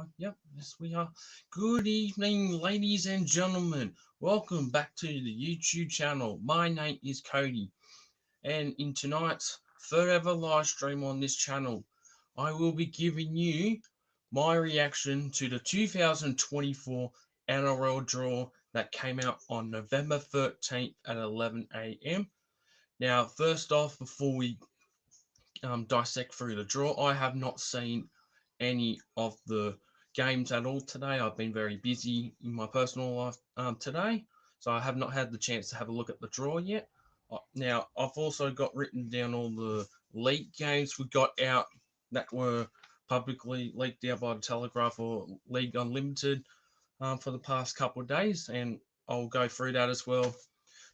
live? Yep, yes, we are. Good evening, ladies and gentlemen. Welcome back to the YouTube channel. My name is Cody, and in tonight's third ever live stream on this channel, I will be giving you my reaction to the 2024 NRL Draw that came out on November 13th at 11 a.m. Now, first off, before we dissect through the draw, I have not seen any of the games at all today. I've been very busy in my personal life today, so I have not had the chance to have a look at the draw yet. Now, I've also got written down all the league games we got out that were publicly leaked out by the Telegraph or League Unlimited for the past couple of days, and I'll go through that as well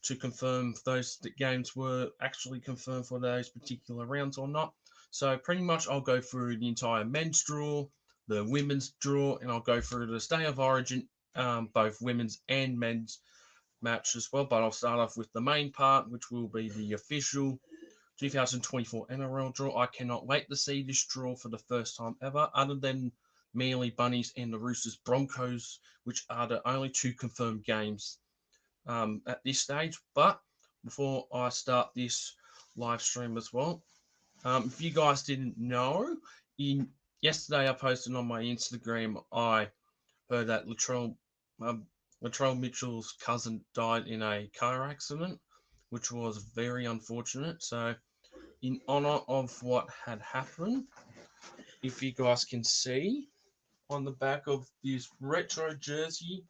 to confirm if those games were actually confirmed for those particular rounds or not. So pretty much I'll go through the entire men's draw, the women's draw, and I'll go through the state of origin, both women's and men's match as well. But I'll start off with the main part, which will be the official 2024 NRL draw. I cannot wait to see this draw for the first time ever, other than Manly Bunnies and the Roosters Broncos, which are the only two confirmed games at this stage. But before I start this live stream as well, if you guys didn't know, yesterday I posted on my Instagram, I heard that Latrell Mitchell's cousin died in a car accident, which was very unfortunate. So, in honor of what had happened, if you guys can see on the back of this retro jersey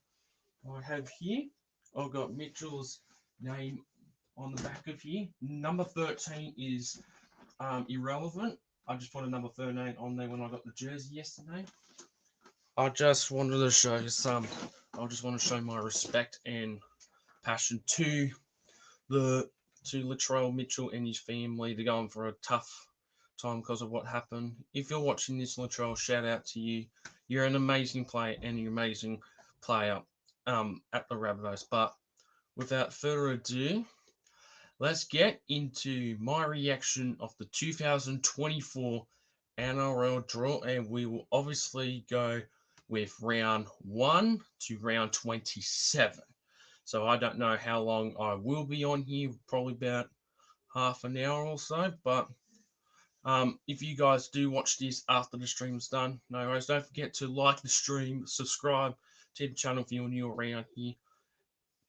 I have here, I've got Mitchell's name on the back of here. Number 13 is irrelevant. I just put a number 13 on there when I got the jersey yesterday. I just wanted to show I just want to show my respect and passion to Latrell Mitchell and his family. They're going for a tough time because of what happened. If you're watching this, Latrell, shout out to you. You're an amazing player and you're an amazing player at the Rabbitohs. But without further ado, let's get into my reaction of the 2024 NRL draw, and we will obviously go with round 1 to round 27. So I don't know how long I will be on here, probably about half an hour or so, but if you guys do watch this after the stream's done, no worries, don't forget to like the stream, subscribe to the channel if you're new around here,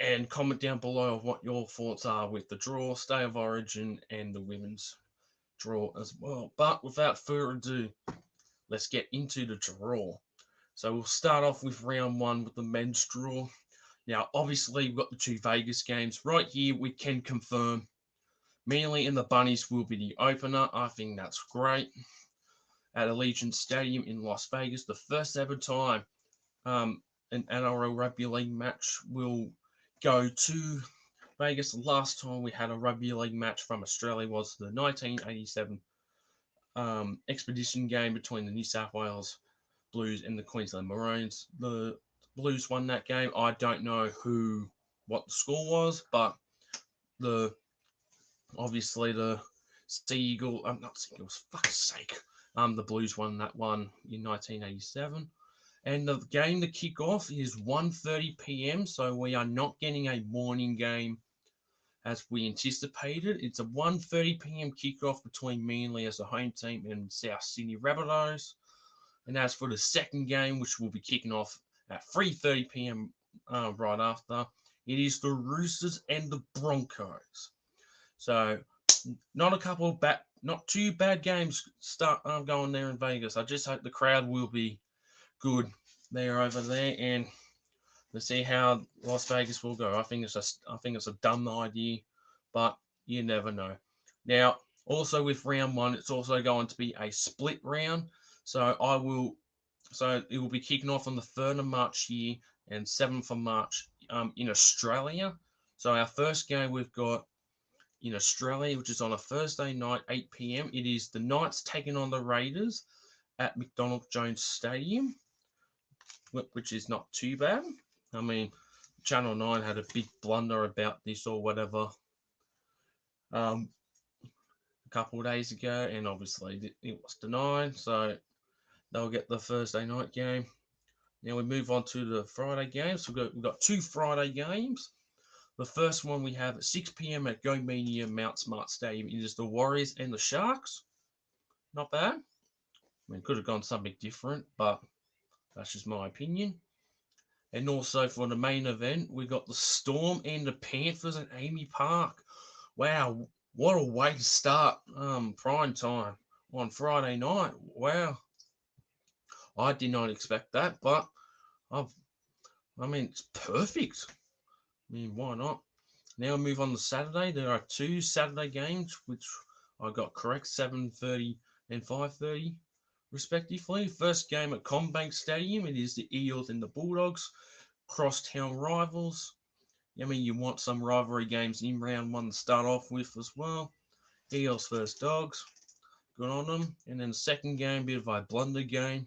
and comment down below what your thoughts are with the draw, state of origin, and the women's draw as well. But without further ado, let's get into the draw. So we'll start off with round 1 with the men's draw. Now, obviously, we've got the two Vegas games. Right here, we can confirm Manly and the Bunnies will be the opener. I think that's great. At Allegiant Stadium in Las Vegas, the first ever time an NRL Rugby League match will go to Vegas. The last time we had a Rugby League match from Australia was the 1987 expedition game between the New South Wales Blues and the Queensland Maroons. The Blues won that game. I don't know what the score was, but obviously the Seagull, not Seagulls, fuck's sake. The Blues won that one in 1987. And the game to kick off is 1:30 p.m. So we are not getting a morning game as we anticipated. It's a 1:30 p.m. kickoff between Manly as the home team and South Sydney Rabbitohs. And as for the second game, which will be kicking off at 3:30 p.m. Right after, it is the Roosters and the Broncos. So not too bad games start going there in Vegas. I just hope the crowd will be good there over there, and let's see how Las Vegas will go. I think it's a dumb idea, but you never know. Now, also with round 1, it's also going to be a split round. So it will be kicking off on the 3rd of March here and 7th of March in Australia. So our first game we've got in Australia, which is on a Thursday night, 8 p.m. It is the Knights taking on the Raiders at McDonald Jones Stadium, which is not too bad. I mean, Channel 9 had a big blunder about this or whatever a couple of days ago, and obviously it was denied, so they'll get the Thursday night game. Now we move on to the Friday games. We've got 2 Friday games. The first one we have at 6 p.m. at Go Media Mount Smart Stadium. It is the Warriors and the Sharks. Not bad. I mean, could have gone something different, but that's just my opinion. And also for the main event, we got the Storm and the Panthers at Amy Park. Wow, what a way to start prime time on Friday night. Wow, I did not expect that, but I've, I mean, it's perfect. I mean, why not? Now we move on to Saturday. There are 2 Saturday games, which I got correct, 7:30 and 5:30 respectively. First game at Combank Stadium, it is the Eels and the Bulldogs, crosstown rivals. I mean, you want some rivalry games in round 1 to start off with as well. Eels versus Dogs, good on them. And then the second game, bit of a blunder game.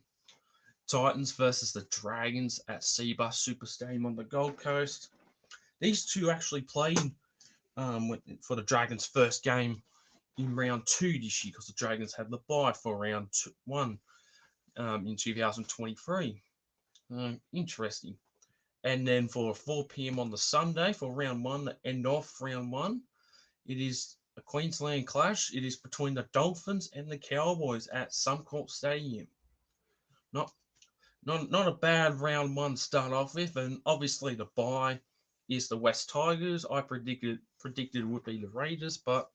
Titans versus the Dragons at Seabus Super Stadium on the Gold Coast. These two actually played for the Dragons' first game in round 2 this year because the Dragons had the bye for round 1 in 2023. Interesting. And then for 4 p.m. on the Sunday for round 1, the end off round 1, it is a Queensland clash. It is between the Dolphins and the Cowboys at Suncorp Stadium. Not a bad round 1 to start off with, and obviously the bye is the West Tigers. I predicted it would be the Raiders, but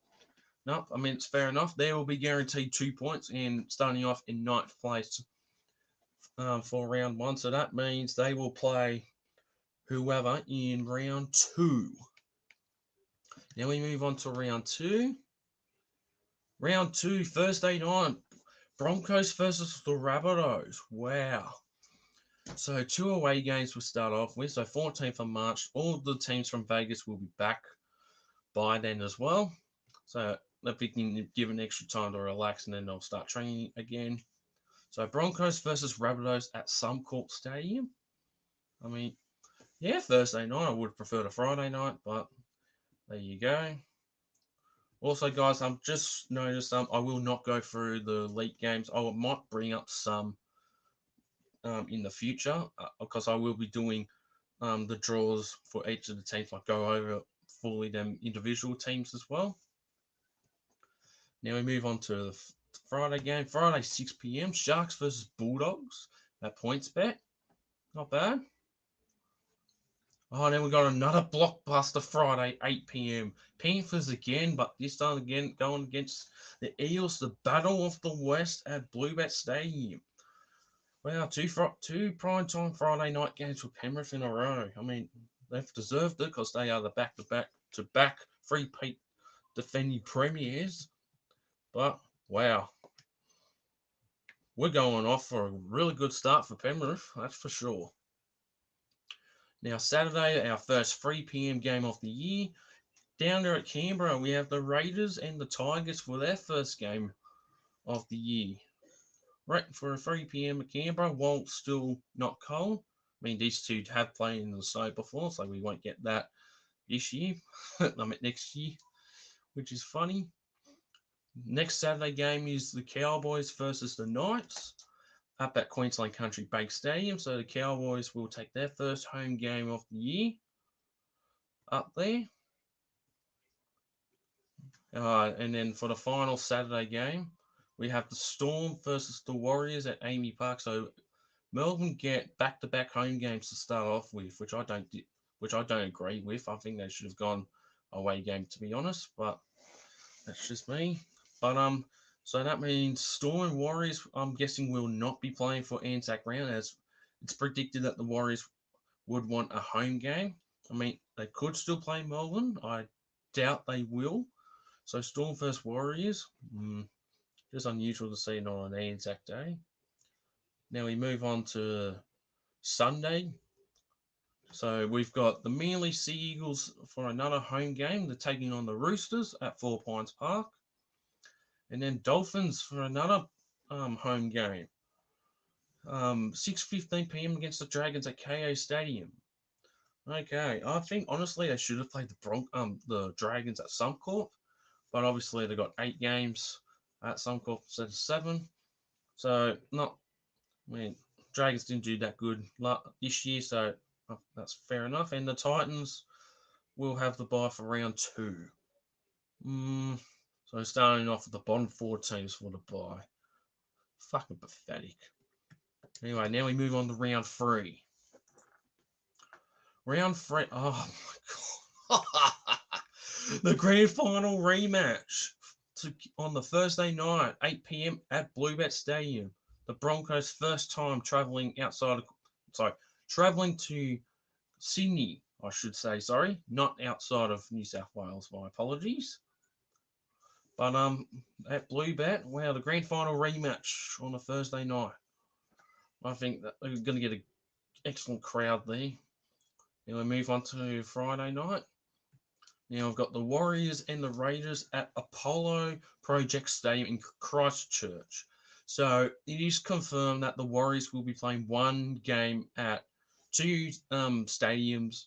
no, I mean, it's fair enough. They will be guaranteed 2 points and starting off in 9th place for round 1. So that means they will play whoever in round 2. Now we move on to round 2. Round 2, Thursday night, Broncos versus the Rabbitohs. Wow. So 2 away games will start off with. So 14th of March, all the teams from Vegas will be back by then as well. So if we can give an extra time to relax and then they'll start training again. So Broncos versus Rabbitohs at Suncorp Stadium. I mean, yeah, Thursday night. I would prefer the Friday night, but there you go. Also, guys, I'm just noticed I will not go through the league games. I might bring up some in the future because I will be doing the draws for each of the teams. I go over fully them individual teams as well. Now we move on to the Friday game. Friday, 6 p.m. Sharks versus Bulldogs at PointsBet. Not bad. Oh, then we got another blockbuster Friday, 8 p.m. Panthers again, but this time again going against the Eels, the Battle of the West at Bluebet Stadium. Wow, two primetime Friday night games for Penrith in a row. I mean, they've deserved it because they are the back-to-back three-peat defending premiers. But, wow. We're going off for a really good start for Penrith, that's for sure. Now, Saturday, our first 3 p.m. game of the year. Down there at Canberra, we have the Raiders and the Tigers for their first game of the year. Right, for a 3 p.m. at Canberra, while still not cold. I mean, these two have played in the snow before, so we won't get that this year. I mean, next year, which is funny. Next Saturday game is the Cowboys versus the Knights up at Queensland Country Bank Stadium. So the Cowboys will take their first home game of the year up there. And then for the final Saturday game, we have the Storm versus the Warriors at Amy Park. So Melbourne get back-to-back home games to start off with, which I don't agree with. I think they should have gone away game, to be honest, but that's just me. But so that means Storm and Warriors, I'm guessing, will not be playing for Anzac Round, as it's predicted that the Warriors would want a home game. I mean, they could still play Melbourne. I doubt they will. So Storm versus Warriors, just unusual to see it on an Anzac Day. Now we move on to Sunday. So we've got the Manly Sea Eagles for another home game. They're taking on the Roosters at 4 Pines Park. And then Dolphins for another home game. 6:15 p.m. against the Dragons at KO Stadium. Okay, I think honestly they should have played the Dragons at Suncorp, but obviously they got 8 games at Suncorp instead of 7. So I mean, Dragons didn't do that good this year, so that's fair enough. And the Titans will have the bye for round 2. So starting off with the bottom 4 teams for the bye. Fucking pathetic. Anyway, now we move on to round 3. Round 3. Oh my god. The grand final rematch on the Thursday night, 8 p.m. at Bluebet Stadium. The Broncos' first time traveling to Sydney, I should say, not outside of New South Wales, my apologies. But at Bluebet, wow, the grand final rematch on a Thursday night. I think that we're going to get an excellent crowd there. Now we move on to Friday night. Now I've got the Warriors and the Raiders at Apollo Project Stadium in Christchurch. So it is confirmed that the Warriors will be playing one game at 2 stadiums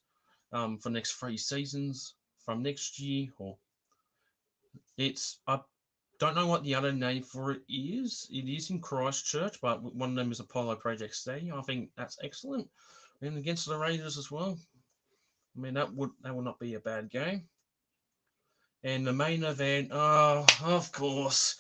for next 3 seasons from next year. Or I don't know what the other name for it is. It is in Christchurch, but one of them is Apollo Project Stadium. I think that's excellent. And against the Raiders as well. I mean, that would not be a bad game. And the main event, oh, of course,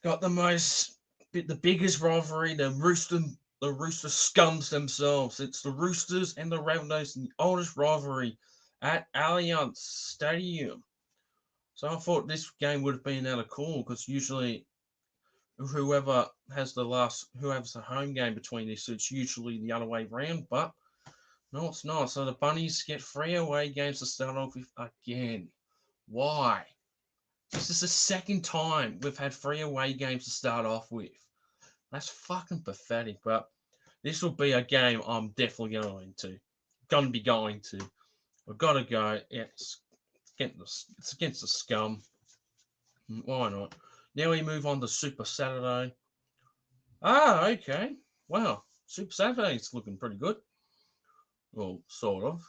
got the biggest rivalry, the Rooster scums themselves. It's the Roosters and the Rabbitohs, the oldest rivalry at Allianz Stadium. So I thought this game would have been out of cool because usually whoever has the home game between these two, it's usually the other way around, but no, it's not. So the Bunnies get 3 away games to start off with again. Why? This is the second time we've had 3 away games to start off with. That's fucking pathetic, but this will be a game I'm definitely going to. I've got to go. Yeah, it's against the scum. Why not? Now we move on to Super Saturday. Okay. Wow. Super Saturday's looking pretty good. Well, sort of.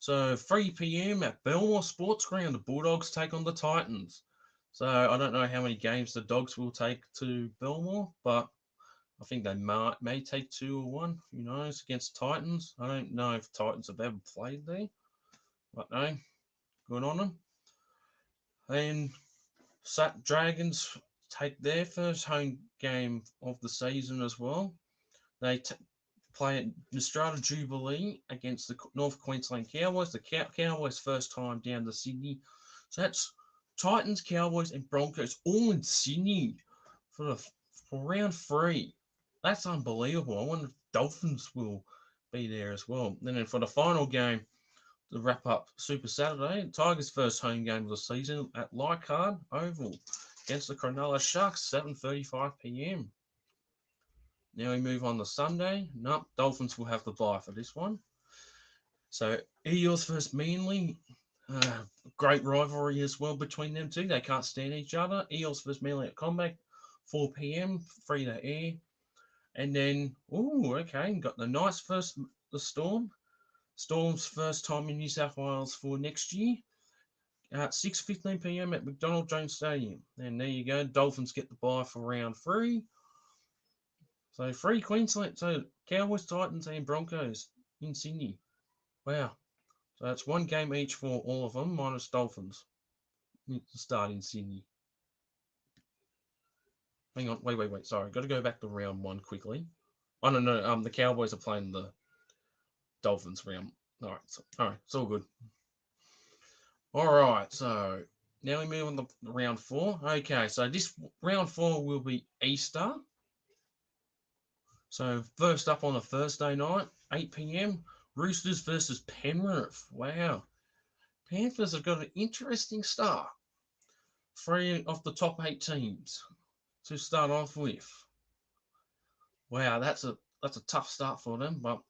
So 3 p.m. at Belmore Sports Ground, the Bulldogs take on the Titans. So I don't know how many games the Dogs will take to Belmore, but I think they may take 2 or 1. Who knows? Against Titans. I don't know if Titans have ever played there. But no, good on them. Then Dragons take their first home game of the season as well. They play at Nostrada Jubilee against the North Queensland Cowboys. The Cowboys' first time down to Sydney. So that's Titans, Cowboys, and Broncos all in Sydney for round 3. That's unbelievable. I wonder if Dolphins will be there as well. And then for the final game, to wrap up Super Saturday, Tigers' first home game of the season at Leichhardt Oval against the Cronulla Sharks, 7:35 p.m. Now we move on to Sunday. Nope, Dolphins will have the bye for this one. So Eels versus Manly. Great rivalry as well between them two. They can't stand each other. Eels versus Manly at Combat, 4 p.m. free to air. And then, got the Knights versus the Storm. Storm's first time in New South Wales for next year. At 6:15 p.m. at McDonald Jones Stadium. And there you go. Dolphins get the bye for round 3. So 3 Queensland. So Cowboys, Titans, and Broncos in Sydney. Wow. So that's 1 game each for all of them, minus Dolphins. To start in Sydney. Hang on. Wait. Sorry. Got to go back to round 1 quickly. I don't know. The Cowboys are playing the Dolphins round. All right. It's all good. All right. So now we move on to round 4. Okay. So this round 4 will be Easter. So first up on a Thursday night, 8 p.m. Roosters versus Penrith. Wow. Panthers have got an interesting start. 3 of the top 8 teams to start off with. Wow, that's a tough start for them, but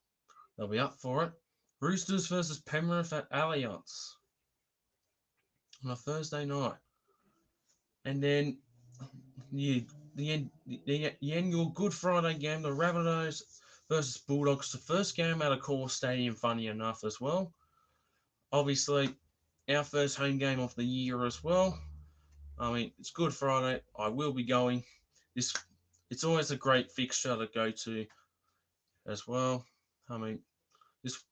they'll be up for it. Roosters versus Penrith at Allianz on a Thursday night. And then the annual Good Friday game, the Rabbitohs versus Bulldogs, the first game at a core stadium, funny enough, as well. Obviously, our first home game of the year as well. I mean, it's Good Friday. I will be going. It's always a great fixture to go to. as well. I mean, this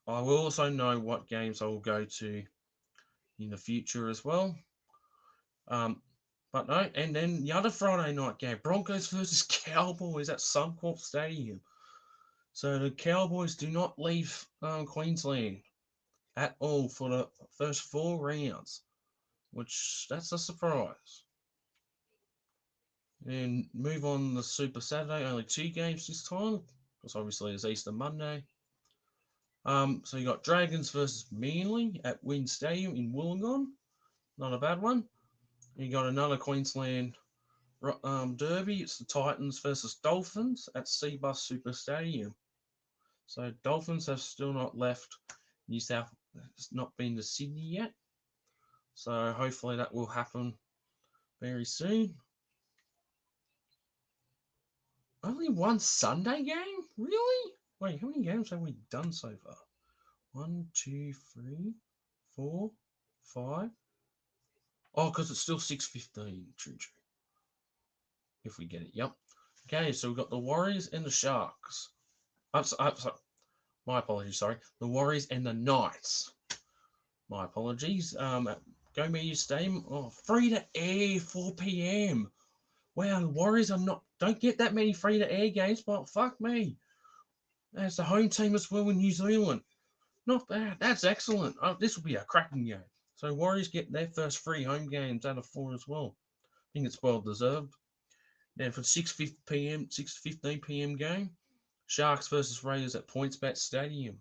I will also know what games I will go to in the future as well. Um, but no, and then the other Friday night game, Broncos versus Cowboys at Suncorp Stadium. So the Cowboys do not leave Queensland at all for the first 4 rounds, which that's a surprise. And move on the Super Saturday, only 2 games this time, because obviously it's Easter Monday. So you got Dragons versus Manly at Wynn Stadium in Wollongong, not a bad one. You got another Queensland derby. It's the Titans versus Dolphins at Seabus Super Stadium. So Dolphins have still not left New South. It's not been to Sydney yet. So hopefully that will happen very soon. Only one Sunday game? Really? Wait, how many games have we done so far? 1, 2, 3, 4, 5. Oh, because it's still 6:15. True. If we get it, yep. Okay, so we've got the Warriors and the Sharks. I'm sorry. My apologies, sorry. The Warriors and the Knights. My apologies. At Go Media Stadium. Oh, free to air, 4 p.m. Wow, the Warriors don't get that many free to air games, but fuck me. That's the home team as well in New Zealand. Not bad. That's excellent. Oh, this will be a cracking game. So Warriors get their first 3 home games out of 4 as well. I think it's well deserved. Then for 6:15 p.m. game, Sharks versus Raiders at PointsBet Stadium.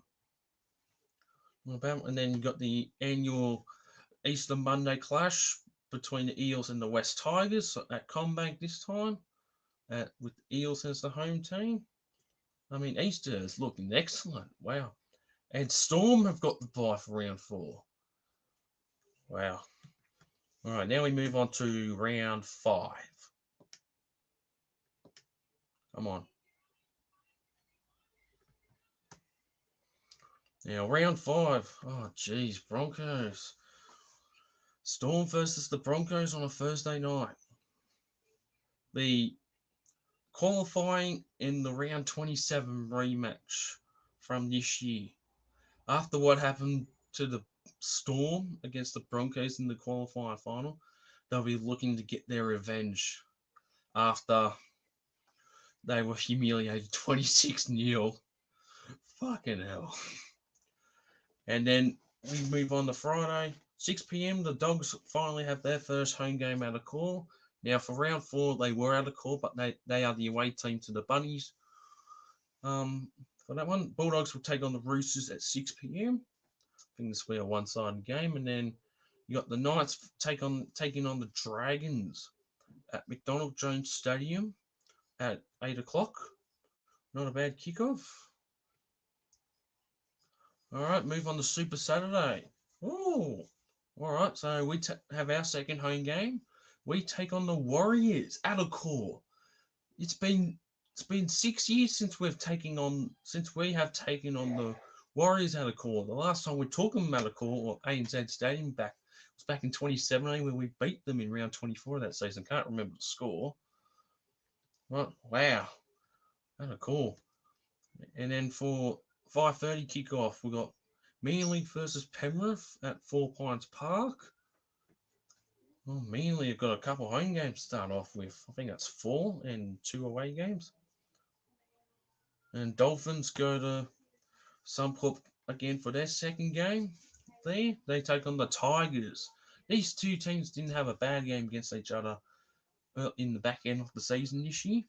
And then you got the annual Easter Monday clash between the Eels and the West Tigers at CommBank this time, with the Eels as the home team. I mean, Easter is looking excellent. Wow. And Storm have got the bye for round 4. Wow. All right, now we move on to round 5. Come on. Now, round 5. Oh, geez. Broncos. Storm versus the Broncos on a Thursday night. The qualifying in the round 27 rematch from this year. After what happened to the Storm against the Broncos in the qualifying final, they'll be looking to get their revenge after they were humiliated 26-0. Fucking hell. And then we move on to Friday, 6 p.m. The Dogs finally have their first home game out of core. Now for round 4, they were out of core, but they are the away team to the Bunnies. For that one, Bulldogs will take on the Roosters at 6 p.m. I think this will be a one-sided game. And then you got the Knights taking on the Dragons at McDonald Jones Stadium at 8 o'clock. Not a bad kickoff. All right, move on to Super Saturday. Oh, all right. So we have our second home game. We take on the Warriors at a core. It's been 6 years since we have taken on the Warriors at a core. The last time we took them at a core, or ANZ Stadium, was back in 2017 when we beat them in round 24 of that season. Can't remember the score. Right, wow, at a core. And then for 5:30 kickoff, we got Manly versus Penrith at 4 Pines Park. Well, Manly have got a couple home games to start off with. I think that's 4 and 2 away games. And Dolphins go to Suncorp again for their second game. They take on the Tigers. These two teams didn't have a bad game against each other in the back end of the season this year.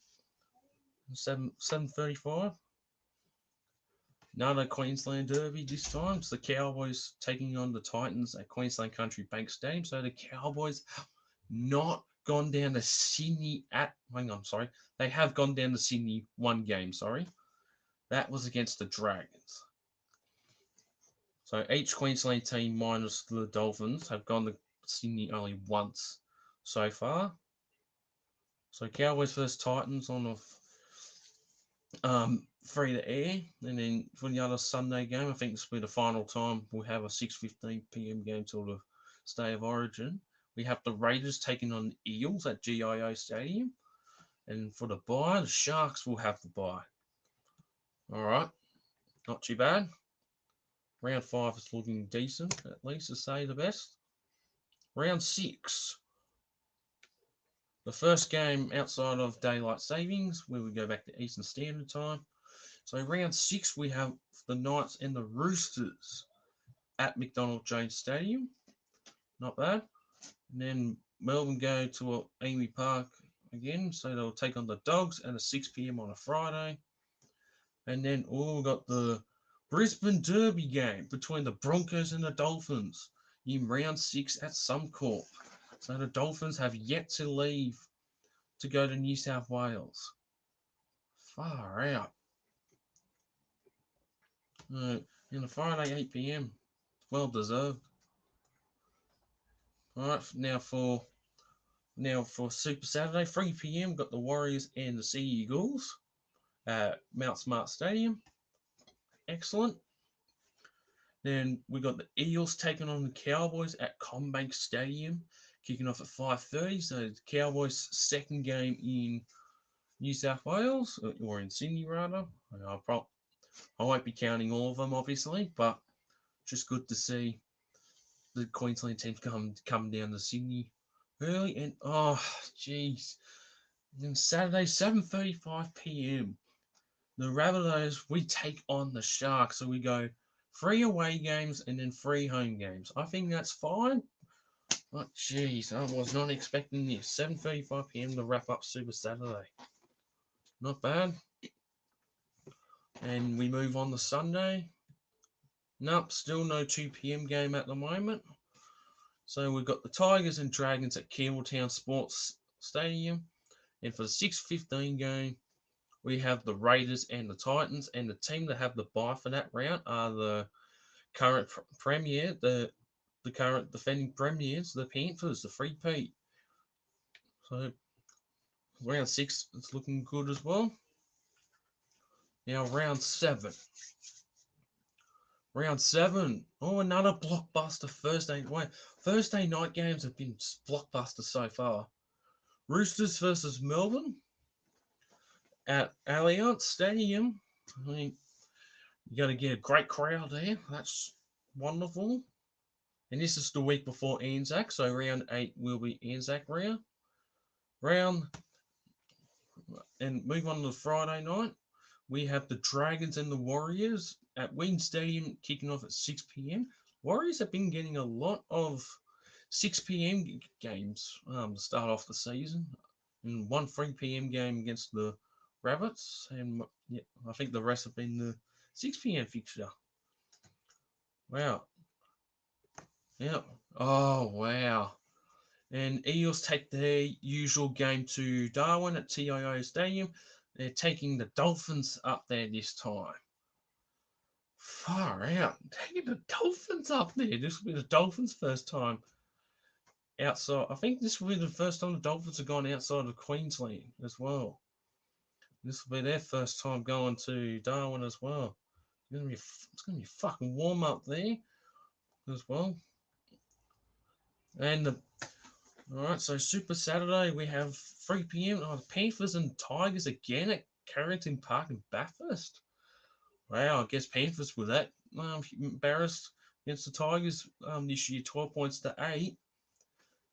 7:35. Another Queensland derby this time. It's the Cowboys taking on the Titans at Queensland Country Bank Stadium. So the Cowboys have not gone down to Sydney They have gone down to Sydney 1 game, That was against the Dragons. So each Queensland team minus the Dolphins have gone to Sydney only once so far. So Cowboys versus Titans on a free to air, and then for the other Sunday game, I think this will be the final time we'll have a 6:15 p.m. game till the State of Origin. We have the Raiders taking on the Eels at GIO Stadium, and for the bye, the Sharks will have the bye. All right, not too bad. Round 5 is looking decent, at least to say the best. Round 6. The first game outside of daylight savings, where we go back to Eastern Standard Time. So round 6, we have the Knights and the Roosters at McDonald Jones Stadium. Not bad. And then Melbourne go to Amy Park again, so they'll take on the Dogs at 6 p.m. on a Friday. And then we've got the Brisbane Derby game between the Broncos and the Dolphins in round 6 at Suncorp. So the Dolphins have yet to leave to go to New South Wales. Far out. In a Friday 8 p.m. Well deserved. All right, now for Super Saturday 3 p.m. got the Warriors and the Sea Eagles at Mount Smart Stadium. Excellent. Then we got the Eels taking on the Cowboys at CommBank Stadium, kicking off at 5:30. So the Cowboys' second game in New South Wales, or in Sydney rather. I won't be counting all of them, obviously, but just good to see the Queensland team come down to Sydney early. And oh, jeez. Then Saturday, 7:35 p.m. The Rabbitohs, we take on the Sharks. So we go 3 away games and then 3 home games. I think that's fine. But jeez, I was not expecting this. 7:35 p.m. to wrap up Super Saturday. Not bad. And we move on to Sunday. Nope, still no 2 p.m. game at the moment. So we've got the Tigers and Dragons at Campbelltown Sports Stadium. And for the 6:15 game, we have the Raiders and the Titans. And the team that have the bye for that round are the current premier, the current defending premiers, the Panthers, the 3-peat. So round 6 is looking good as well. Now round 7. Round 7. Oh, another blockbuster Thursday. Wait, Thursday night games have been blockbusters so far. Roosters versus Melbourne at Allianz Stadium. I mean, you got to get a great crowd there. That's wonderful. And this is the week before Anzac, so round 8 will be Anzac round. And move on to Friday night. We have the Dragons and the Warriors at Wayne Stadium kicking off at 6 p.m. Warriors have been getting a lot of 6 p.m. games to start off the season. And 1 3 p.m. game against the Rabbits. And yeah, I think the rest have been the 6 p.m. fixture. Wow. Yeah. Oh, wow. And Eels take their usual game to Darwin at TIO Stadium. They're taking the Dolphins up there this time. Far out. Taking the Dolphins up there. This will be the Dolphins' first time outside. I think this will be the first time the Dolphins have gone outside of Queensland as well. This will be their first time going to Darwin as well. It's gonna be fucking warm up there as well. And all right, so Super Saturday we have 3 p.m. Oh, the Panthers and Tigers again at Carrington Park in Bathurst. Wow, I guess Panthers were that embarrassed against the Tigers this year, 12 points to 8.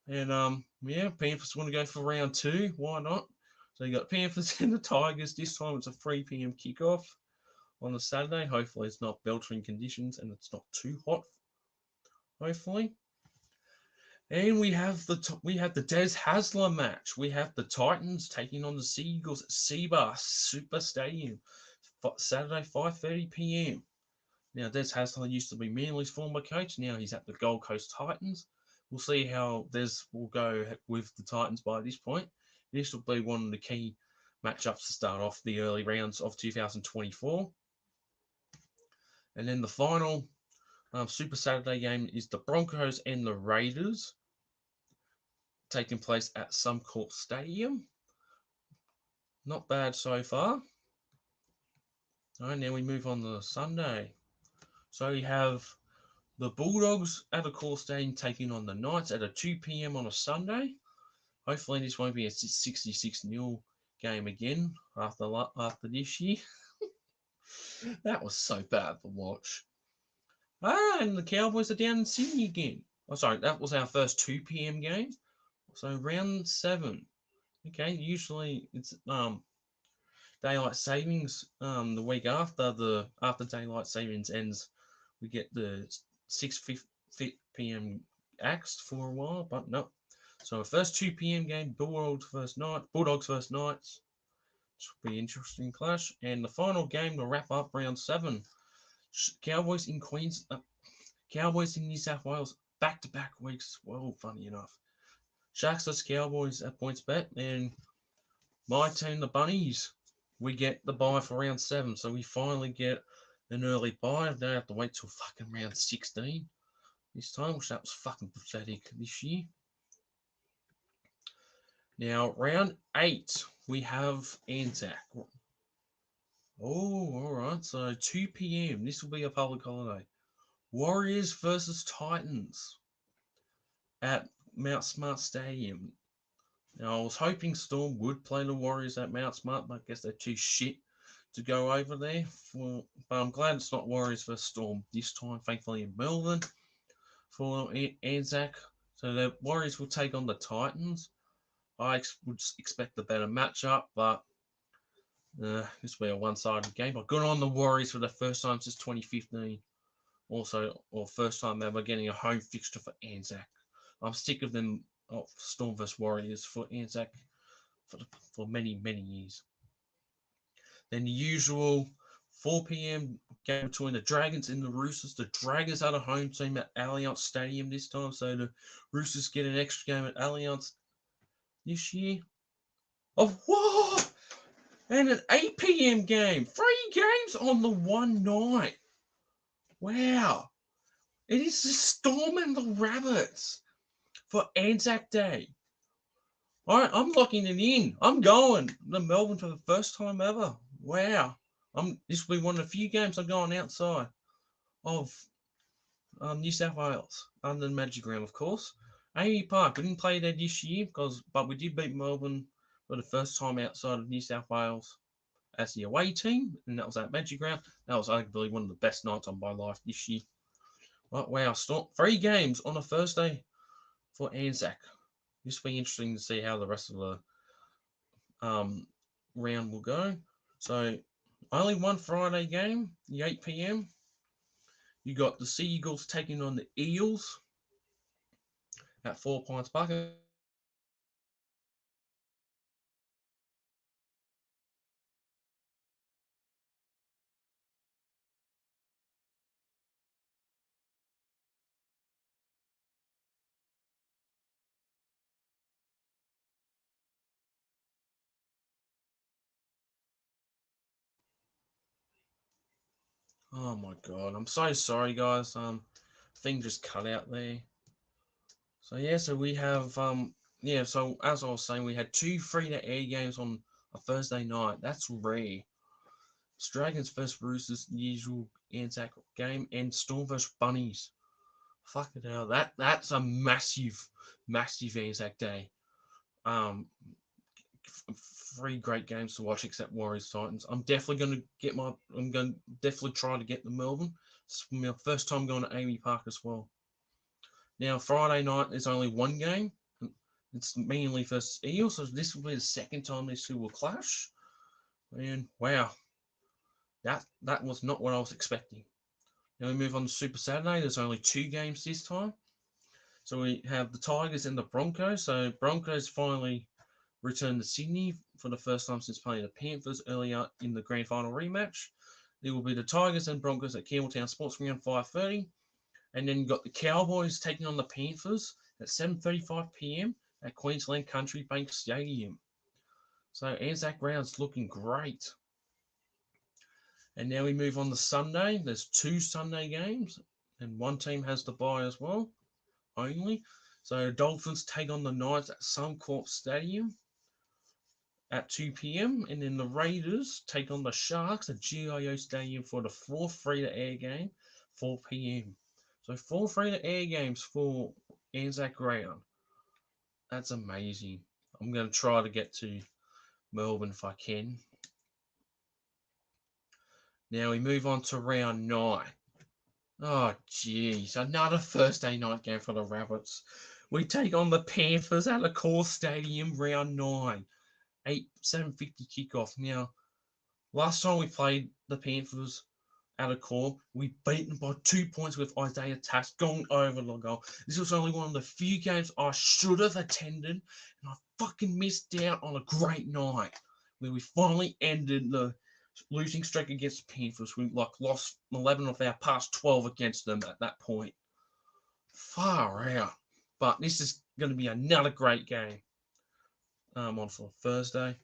And yeah, Panthers want to go for round 2. Why not? So you got Panthers and the Tigers. This time it's a 3 p.m. kickoff on the Saturday. Hopefully it's not beltering conditions and it's not too hot. Hopefully. And we have the Des Hasler match. We have the Titans taking on the Seagulls at Seabass Super Stadium, Saturday 5:30 p.m. Now Des Hasler used to be Manly's former coach. Now he's at the Gold Coast Titans. We'll see how Des will go with the Titans by this point. This will be one of the key matchups to start off the early rounds of 2024. And then the final Super Saturday game is the Broncos and the Raiders, taking place at Suncorp Stadium. Not bad so far. All right, now we move on to Sunday. So we have the Bulldogs at the Core Stadium taking on the Knights at a 2 p.m. on a Sunday. Hopefully this won't be a 66-0 game again after this year. That was so bad to watch. And the Cowboys are down in Sydney again. Oh, sorry, that was our first 2 p.m. game. So round 7. Okay, usually it's daylight savings. The week after daylight savings ends, we get the 6 p.m. axed for a while, but no. So first 2 p.m. game, Bulldogs first nights. Should be interesting clash. And the final game to wrap up round 7. Cowboys in Cowboys in New South Wales, back-to-back weeks. Well, funny enough. Sharks vs Cowboys at PointsBet, and my team, the Bunnies, we get the bye for round 7, so we finally get an early bye. They don't have to wait till fucking round 16 this time, which that was fucking pathetic this year. Now, round 8, we have Anzac. Oh, alright, so 2 p.m. This will be a public holiday. Warriors versus Titans at Mount Smart Stadium. Now, I was hoping Storm would play the Warriors at Mount Smart, but I guess they're too shit to go over there. But I'm glad it's not Warriors versus Storm this time, thankfully in Melbourne for Anzac. So the Warriors will take on the Titans. I would expect a better matchup, but this will be a one-sided game. I've gone on the Warriors for the first time since 2015. Also, or first time ever getting a home fixture for Anzac. I'm sick of them Storm vs Warriors for Anzac for many, many years. Then the usual 4 p.m. game between the Dragons and the Roosters. The Dragons are the home team at Allianz Stadium this time, so the Roosters get an extra game at Allianz this year. Oh, what? And an 8 p.m. game. 3 games on the one night. Wow. It is the Storm and the Rabbits for Anzac Day. All right, I'm locking it in. I'm going to Melbourne for the first time ever. Wow. This will be one of the few games I'm going outside of New South Wales, under the Magic Round, of course. AAMI Park, we didn't play there this year, but we did beat Melbourne for the first time outside of New South Wales as the away team, and that was at Magic Round. That was arguably one of the best nights of my life this year. Right, wow, 3 games on a Thursday for Anzac. This will be interesting to see how the rest of the round will go. So, only one Friday game, the 8 p.m. You got the Sea Eagles taking on the Eels at 4 Pines Park. Oh my god, I'm so sorry, guys. Thing just cut out there. So yeah, so we have yeah. So as I was saying, we had 2 free-to-air games on a Thursday night. That's rare. It's Dragons versus Roosters, the usual Anzac game, and Storm versus Bunnies. Fuck it hell, that's a massive, massive Anzac day. Um, 3 great games to watch except Warriors Titans. I'm definitely going to get I'm going to definitely try to get the Melbourne. It's my first time going to AAMI Park as well. Now Friday night there's only one game. It's Manly versus Eels, so this will be the second time these two will clash. And wow, that was not what I was expecting. Now we move on to Super Saturday. There's only 2 games this time. So we have the Tigers and the Broncos. So Broncos finally returned to Sydney for the first time since playing the Panthers earlier in the grand final rematch. There will be the Tigers and Broncos at Campbelltown Sports Ground 5:30. And then you've got the Cowboys taking on the Panthers at 7:35 p.m. at Queensland Country Bank Stadium. So Anzac round's looking great. And now we move on to Sunday. There's 2 Sunday games, and one team has the bye as well, only. So Dolphins take on the Knights at Suncorp Stadium at 2 p.m. And then the Raiders take on the Sharks at GIO Stadium for the 4th free-to-air game, 4 p.m. So 4 free-to-air games for Anzac round. That's amazing. I'm going to try to get to Melbourne if I can. Now we move on to round 9. Oh, jeez. Another Thursday night game for the Rabbits. We take on the Panthers at the Core Stadium, round 9. 7:50 kickoff. Now, last time we played the Panthers at a core, we beat them by 2 points with Isaiah Tass going over the goal. This was only one of the few games I should have attended, and I fucking missed out on a great night where we finally ended the losing streak against the Panthers. We lost 11 of our past 12 against them at that point. Far out. But this is going to be another great game on for Thursday.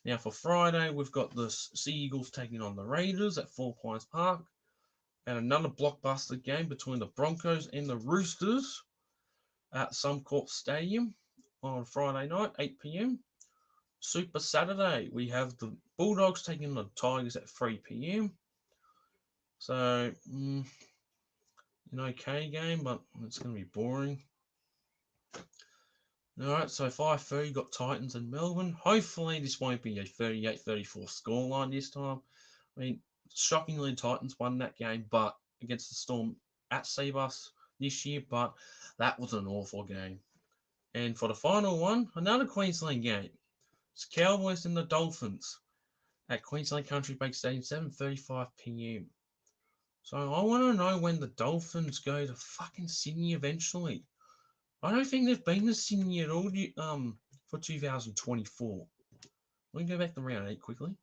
Now for Friday, we've got the Sea Eagles taking on the Raiders at Four Pines Park, and another blockbuster game between the Broncos and the Roosters at Suncorp Stadium on Friday night, 8 p.m. Super Saturday, we have the Bulldogs taking on the Tigers at 3 p.m. So, an okay game, but it's going to be boring. Alright, so 5:30 got Titans and Melbourne. Hopefully this won't be a 38-34 scoreline this time. I mean, shockingly, Titans won that game, but against the Storm at Seabus this year, but that was an awful game. And for the final one, another Queensland game. It's Cowboys and the Dolphins at Queensland Country Bank Stadium, 7:35 p.m. So I want to know when the Dolphins go to fucking Sydney eventually. I don't think they've been to Sydney at all for 2024. Let me go back to round 8 quickly.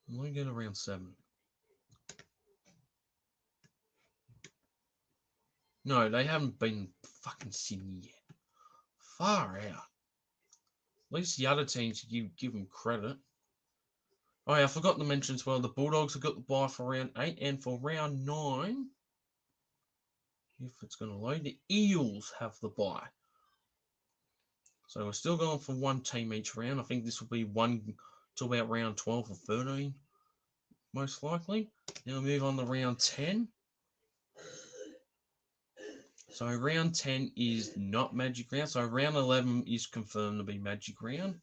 Let me go to round 7. No, they haven't been fucking Sydney yet. Far out. At least the other teams, you give them credit. Oh yeah, I forgot to mention as well, the Bulldogs have got the bye for round 8, and for round 9, if it's going to load, the Eels have the bye. So we're still going for one team each round. I think this will be one to about round 12 or 13, most likely. Now we move on to round 10. So round 10 is not Magic Round. So round 11 is confirmed to be Magic Round.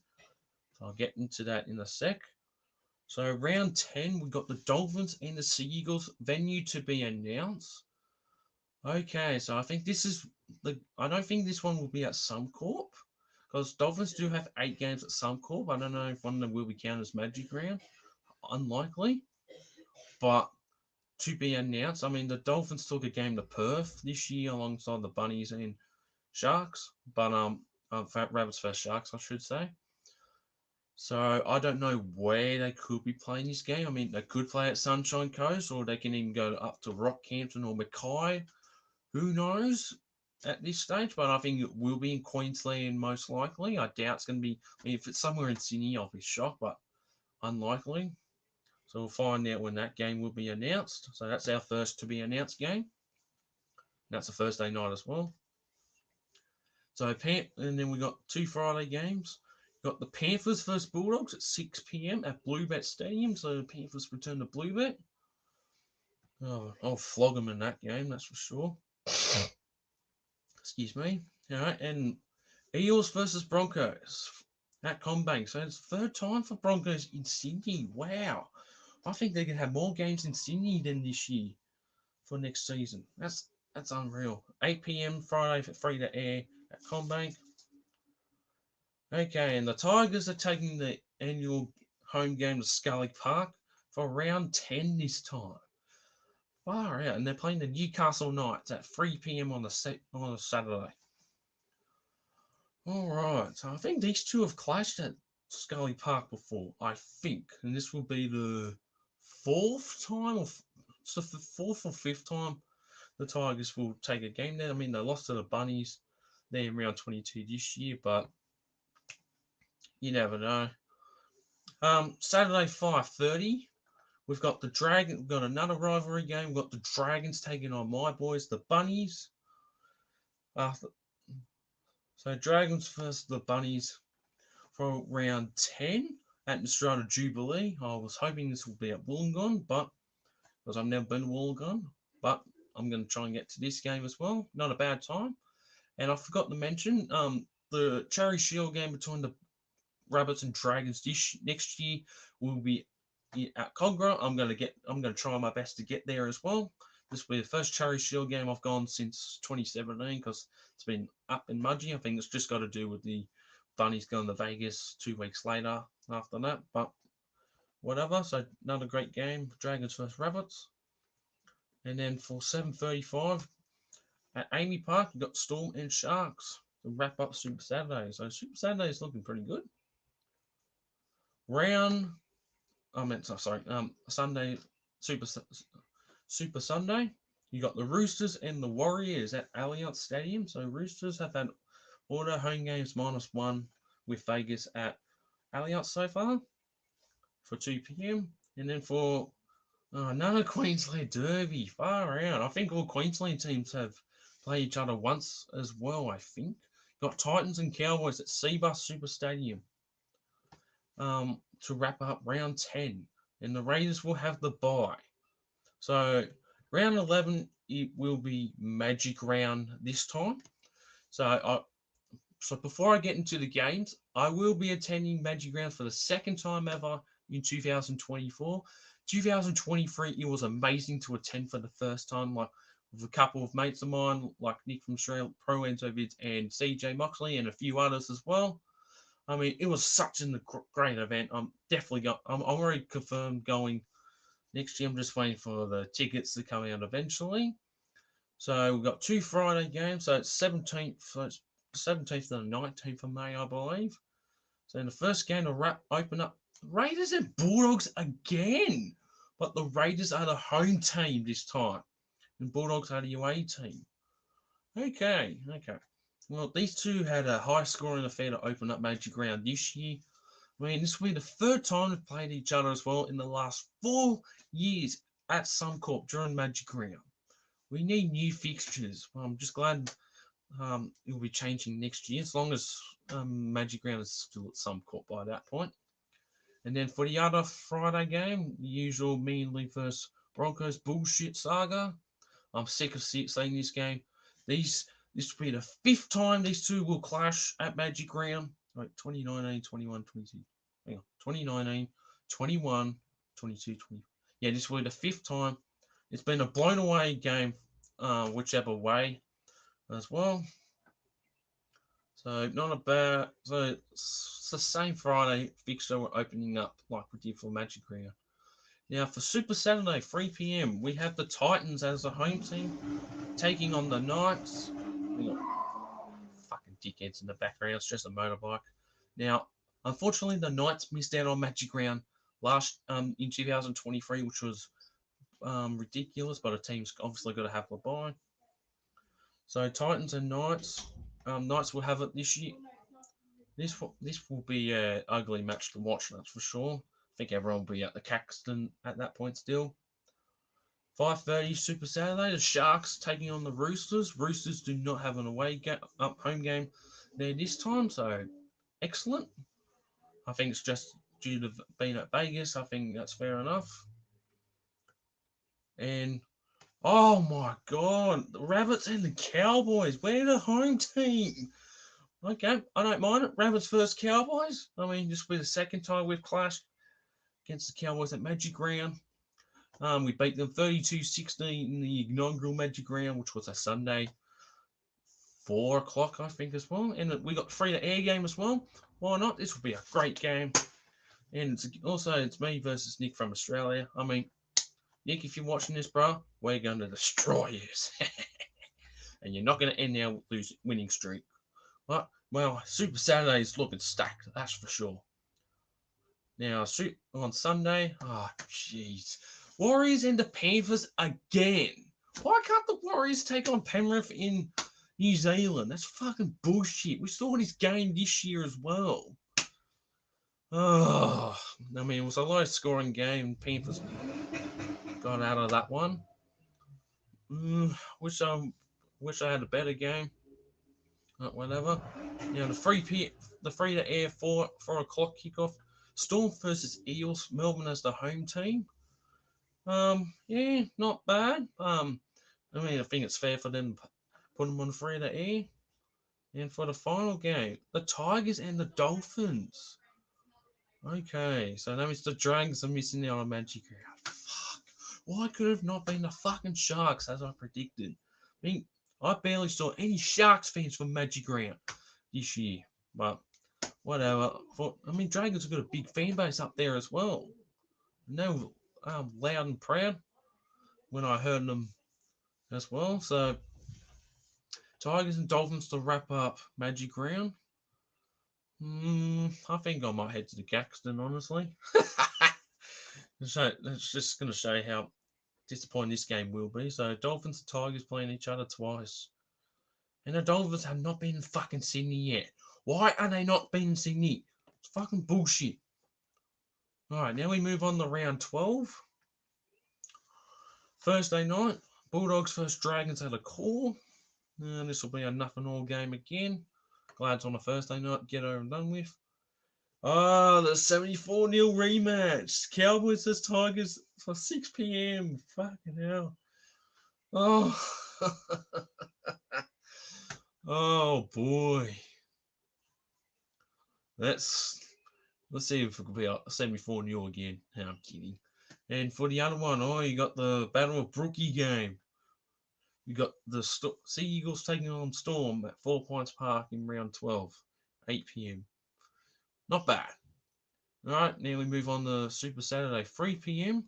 So I'll get into that in a sec. So round 10, we've got the Dolphins and the Sea Eagles, venue to be announced. Okay, so I think this is I don't think this one will be at Suncorp, because Dolphins do have 8 games at Suncorp. I don't know if one of them will be counted as Magic Round. Unlikely. But to be announced, I mean, the Dolphins took a game to Perth this year alongside the Bunnies and Sharks. But Rabbits vs Sharks, I should say. So I don't know where they could be playing this game. I mean, they could play at Sunshine Coast, or they can even go up to Rockhampton or Mackay. Who knows at this stage? But I think it will be in Queensland most likely. I doubt it's going to be. I mean, if it's somewhere in Sydney, I'll be shocked, but unlikely. So we'll find out when that game will be announced. So that's our first to be announced game. That's a Thursday night as well. So and then we got 2 Friday games. Got the Panthers versus Bulldogs at 6 p.m. at Bluebet Stadium. So the Panthers return to Bluebet. Oh, I'll flog them in that game, that's for sure. Excuse me. All right, and Eels versus Broncos at CommBank. So it's third time for Broncos in Sydney. Wow. I think they can have more games in Sydney than this year for next season. That's unreal. 8 p.m. Friday for free to air at CommBank. Okay, and the Tigers are taking the annual home game to Scully Park for round 10 this time. Far out, and they're playing the Newcastle Knights at 3 p.m. on a Saturday. All right, so I think these two have clashed at Scully Park before, I think, and this will be the 4th time, or it's the 4th or 5th time the Tigers will take a game there. I mean, they lost to the Bunnies there in round 22 this year, but you never know. Saturday 5:30, we've got the Dragon. We've got another rivalry game. We've got the Dragons taking on my boys, the Bunnies. So Dragons versus the Bunnies for round 10 at Strata Jubilee. I was hoping this would be at Wollongong, but because I've never been to Wollongong, but I'm going to try and get to this game as well. Not a bad time. And I forgot to mention the Cherry Shield game between the Rabbits and Dragons next year will be at Cogra. I'm gonna try my best to get there as well. This will be the first Charity Shield game I've gone since 2017 because it's been up and mudgy. I think it's just got to do with the Bunnies going to Vegas 2 weeks later after that, but whatever. So another great game, Dragons vs Rabbits. And then for 7:35 at Amy Park, you got Storm and Sharks to wrap up Super Saturday. So Super Saturday is looking pretty good. Sunday, Super Sunday. You got the Roosters and the Warriors at Allianz Stadium. So Roosters have had all their home games -1 with Vegas at Allianz so far for 2 p.m. And then for another Queensland Derby, far out. I think all Queensland teams have played each other once as well, I think. Got Titans and Cowboys at Seabus Super Stadium to wrap up round 10. And the Raiders will have the bye. So round 11, it will be Magic Round this time. So before I get into the games, I will be attending Magic Round for the second time ever in 2024. 2023, it was amazing to attend for the first time, like with a couple of mates of mine, like Nick from Australia, Pro Enzovids, and CJ Moxley, and a few others as well. I mean, it was such a great event. I'm already confirmed going next year. I'm just waiting for the tickets to come out eventually. So we've got 2 Friday games. So it's 17th, to the 19th of May, I believe. So in the first game to open up, Raiders and Bulldogs again. But the Raiders are the home team this time. And Bulldogs are the away team. Okay. Well, these two had a high scoring affair to open up Magic Round this year. I mean, this will be the third time they've played each other as well in the last 4 years at Suncorp during Magic Round. We need new fixtures. I'm just glad it will be changing next year, as long as Magic Round is still at Suncorp by that point. And then for the other Friday game, the usual Manly versus Broncos bullshit saga. I'm sick of seeing this game. This will be the 5th time these two will clash at Magic Round. Right, 2019, 21, 22. Hang on, 2019, 21, 22, 20. Yeah, this will be the 5th time. It's been a blown away game, whichever way as well. So not a bad. So it's the same Friday fixture we're opening up like we did for Magic Round. Now for Super Saturday, 3 p.m. we have the Titans as a home team taking on the Knights. We got fucking dickheads in the background. It's just a motorbike. Now, unfortunately, the Knights missed out on Magic Round last in 2023, which was ridiculous. But a team's obviously got to have a bye. So Titans and Knights. Knights will have it this year. This will be an ugly match to watch, that's for sure. I think everyone will be at the Caxton at that point still. 5:30 Super Saturday, the Sharks taking on the Roosters. Roosters do not have an home game there this time, so excellent. I think it's just due to being at Vegas. I think that's fair enough. And oh my God, the Rabbits and the Cowboys. We're the home team. Okay, I don't mind it. Rabbits versus Cowboys. I mean, this will be the second time we've clashed against the Cowboys at Magic Round. We beat them 32-16 in the inaugural Magic Round, which was a Sunday, 4 o'clock, I think, as well. And we got free-to-air game as well. Why not? This will be a great game. And it's me versus Nick from Australia. I mean, Nick, if you're watching this, bro, we're going to destroy you. And you're not going to end our winning streak. Well, Super Saturday is looking stacked, that's for sure. Now, on Sunday, jeez. Warriors and the Panthers again. Why can't the Warriors take on Penrith in New Zealand? That's fucking bullshit. We saw this game this year as well. I mean, it was a low-scoring game. Panthers got out of that one. Wish I had a better game. Whatever. Now the free-to-air 4 o'clock kickoff. Storm versus Eels. Melbourne as the home team. Yeah, not bad. I mean, I think it's fair for them to put them on free-to-air. And for the final game, the Tigers and the Dolphins. Okay, so that means the Dragons are missing out on Magic Round. Fuck. Why could it have not been the fucking Sharks as I predicted? I mean, I barely saw any Sharks fans for Magic Round this year. But whatever. I mean, Dragons have got a big fan base up there as well. And they were loud and proud when I heard them as well. So Tigers and Dolphins to wrap up Magic Round. I think I might head to the Caxton, honestly. So that's just going to show how disappointing this game will be. So Dolphins and Tigers playing each other twice. And the Dolphins have not been in fucking Sydney yet. Why are they not been in Sydney? It's fucking bullshit. Alright, now we move on to round 12. Thursday night, Bulldogs versus Dragons at a call. And this will be a nothing all game again. Glad it's on a Thursday night, get over and done with. The 74-0 rematch. Cowboys vs Tigers for 6 p.m. Fucking hell. Oh. Oh boy. Let's see if it could be a 74-0 again. No, I'm kidding. And for the other one, you got the Battle of Brookie game. You got the Sea Eagles taking on Storm at 4 Points Park in round 12, 8 p.m. Not bad. All right, now we move on to Super Saturday, 3 p.m.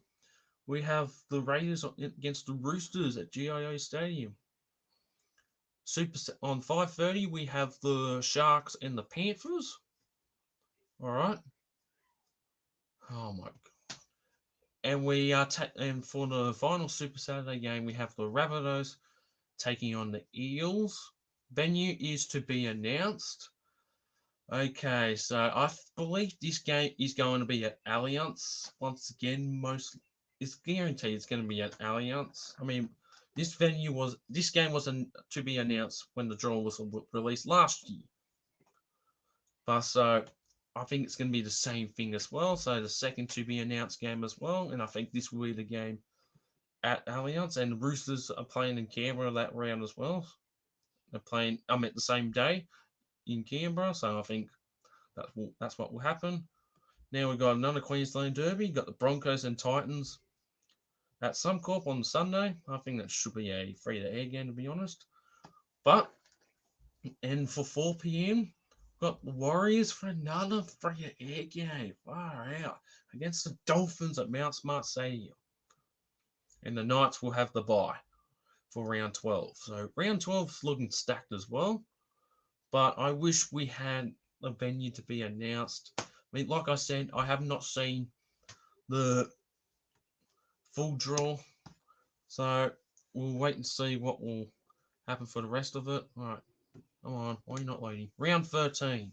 We have the Raiders against the Roosters at GIO Stadium. On 5:30, we have the Sharks and the Panthers. All right. Oh my god. And we are and for the final Super Saturday game, we have the Rabbitohs taking on the Eels. Venue is to be announced. Okay, so I believe this game is going to be at Allianz once again. It's guaranteed it's going to be at Allianz. I mean, this game was to be announced when the draw was released last year. But so I think it's going to be the same thing as well. So the second to be announced game as well, and I think this will be the game at Allianz. And the Roosters are playing in Canberra that round as well. They're playing. At the same day in Canberra, so I think that's what will happen. Now we've got another Queensland Derby. Got the Broncos and Titans at Suncorp on Sunday. I think that should be a free-to-air game, to be honest. And for 4 p.m, got the Warriors for another free-to-air game. Far out. Against the Dolphins at Mount Smart Stadium. And the Knights will have the bye for round 12. So round 12 is looking stacked as well. But I wish we had a venue to be announced. I mean, like I said, I have not seen the full draw. So we'll wait and see what will happen for the rest of it. All right, come on. Why are you not loading? Round 13.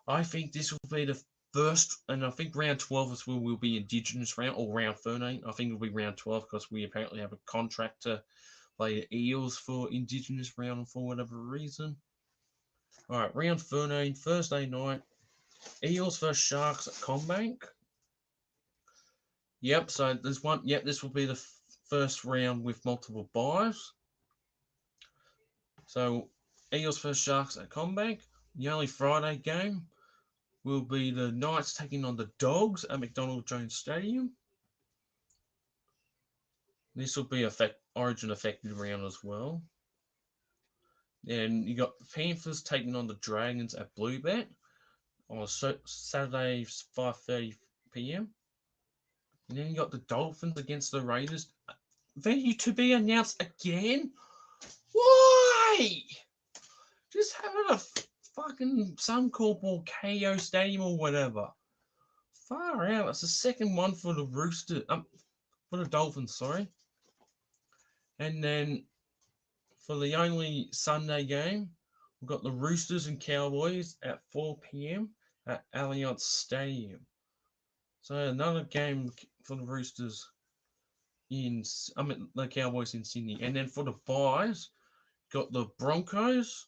I think this will be the first, and I think round 12 as well will be Indigenous round, or round 13. I think it'll be round 12 because we apparently have a contract to play the Eels for Indigenous round for whatever reason. All right, round 13, Thursday night. Eels versus Sharks at CommBank. Yep, so there's one. Yep, this will be the first round with multiple buys. So Eels versus Sharks at CommBank. The only Friday game will be the Knights taking on the Dogs at McDonald Jones Stadium. This will be Origin affected round as well. Then you got the Panthers taking on the Dragons at Bluebet on Saturday 5:30 p.m. And then you got the Dolphins against the Raiders. Venue to be announced again? Why? Just have it a fucking Suncorp or KO Stadium or whatever. Far out. It's the second one for the for the Dolphins, sorry. And then for the only Sunday game, we've got the Roosters and Cowboys at 4 p.m. at Allianz Stadium. So another game for the Roosters the Cowboys in Sydney. And then for the buys, got the Broncos,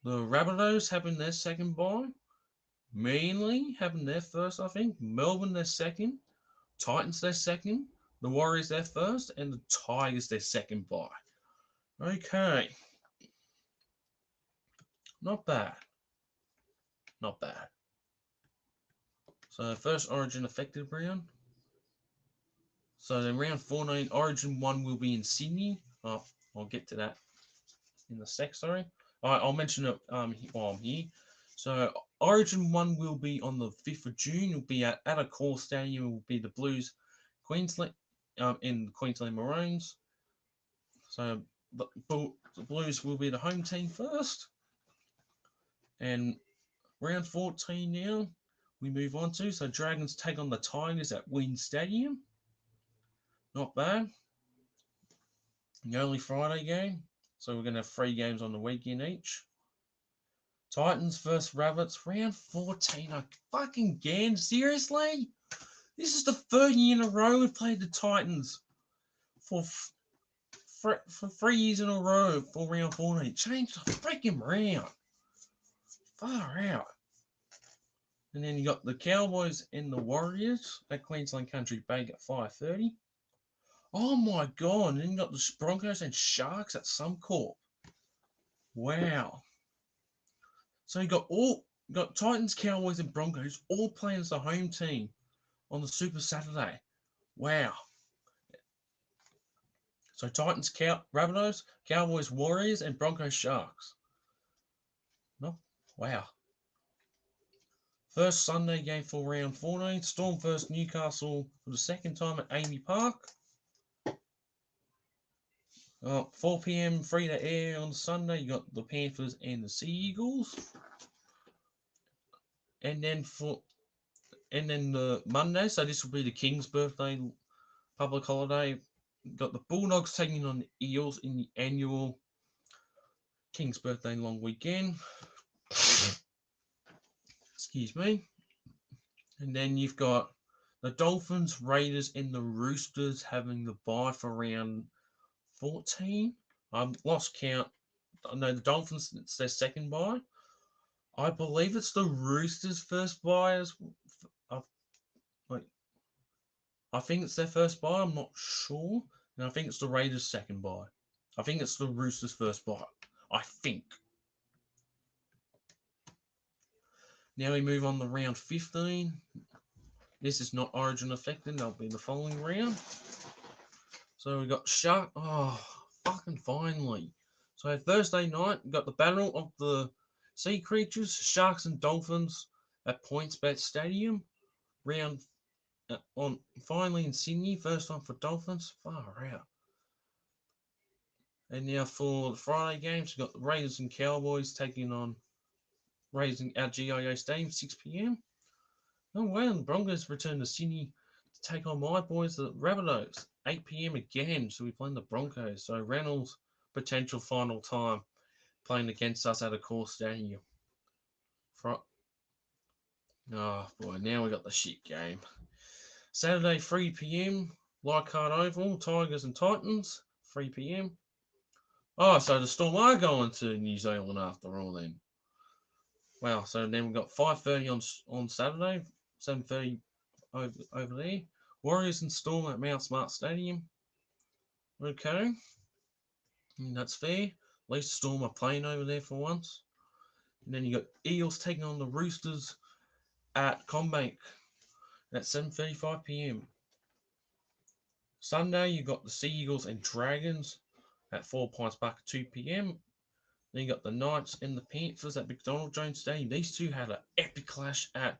the Rabbitohs having their second bye, Manly having their first, I think, Melbourne their second, Titans their second, the Warriors their first, and the Tigers their second bye. Okay. Not bad. Not bad. So first Origin affected round. So then round 14, Origin 1 will be in Sydney. Oh, I'll get to that in a sec, sorry. I'll mention it while I'm here. So Origin 1 will be on the 5th of June. It'll be at a core stadium. It will be the Blues Queensland in the Queensland Maroons. So the Blues will be the home team first. And round 14 now, we move on to. So Dragons take on the Tigers at Wynn Stadium. Not bad. The only Friday game. So we're going to have 3 games on the weekend each. Titans versus Rabbits, round 14 again. Seriously? This is the 3rd year in a row we've played the Titans for 3 years in a row for round 14. Change the freaking round. Far out. And then you got the Cowboys and the Warriors at Queensland Country Bank at 5:30. Oh my god, and then you got the Broncos and Sharks at Suncorp. Wow. So you got Titans, Cowboys, and Broncos all playing as the home team on the Super Saturday. Wow. So Titans, Rabbitohs, Cowboys, Warriors, and Broncos, Sharks. No, wow. First Sunday game for round 14. Storm versus Newcastle for the 2nd time at Amy Park. 4 p.m. free to air on Sunday. You got the Panthers and the Sea Eagles. And then the Monday, so this will be the King's birthday public holiday. Got the Bulldogs taking on the Eels in the annual King's birthday long weekend. Excuse me. And then you've got the Dolphins, Raiders, and the Roosters having the bye for round 14. I've lost count. I know the Dolphins, it's their second bye. I believe it's the Roosters' first bye. I think it's their first bye. I'm not sure. And I think it's the Raiders' second bye. I think it's the Roosters' first bye. I think. Now we move on to round 15. This is not Origin affected. That'll be the following round. So we got Shark. Oh, fucking finally. So Thursday night, we got the Battle of the Sea Creatures, Sharks and Dolphins at PointsBet Stadium. Round on finally in Sydney. First time for Dolphins. Far out. And now for the Friday games, we've got the Raiders and Cowboys taking on Raiders at GIO Stadium, 6 p.m. Oh wow, the Broncos return to Sydney to take on my boys, the Rabbitohs, 8 p.m. again. So we're playing the Broncos. So Reynolds' potential final time playing against us at a core stadium. Oh boy, now we got the shit game. Saturday, 3 p.m. Leichhardt Oval, Tigers and Titans, 3 p.m. Oh, so the Storm are going to New Zealand after all then. Wow, so then we've got 5:30 on Saturday, 7:30 over there. Warriors and Storm at Mount Smart Stadium. Okay, that's fair. At least Storm are playing over there for once. And then you got Eagles taking on the Roosters at CommBank at 7:35 p.m. Sunday, you got the Sea Eagles and Dragons at 4 Pints Park at 2 p.m. Then you got the Knights and the Panthers at McDonald Jones Stadium. These two had an epic clash at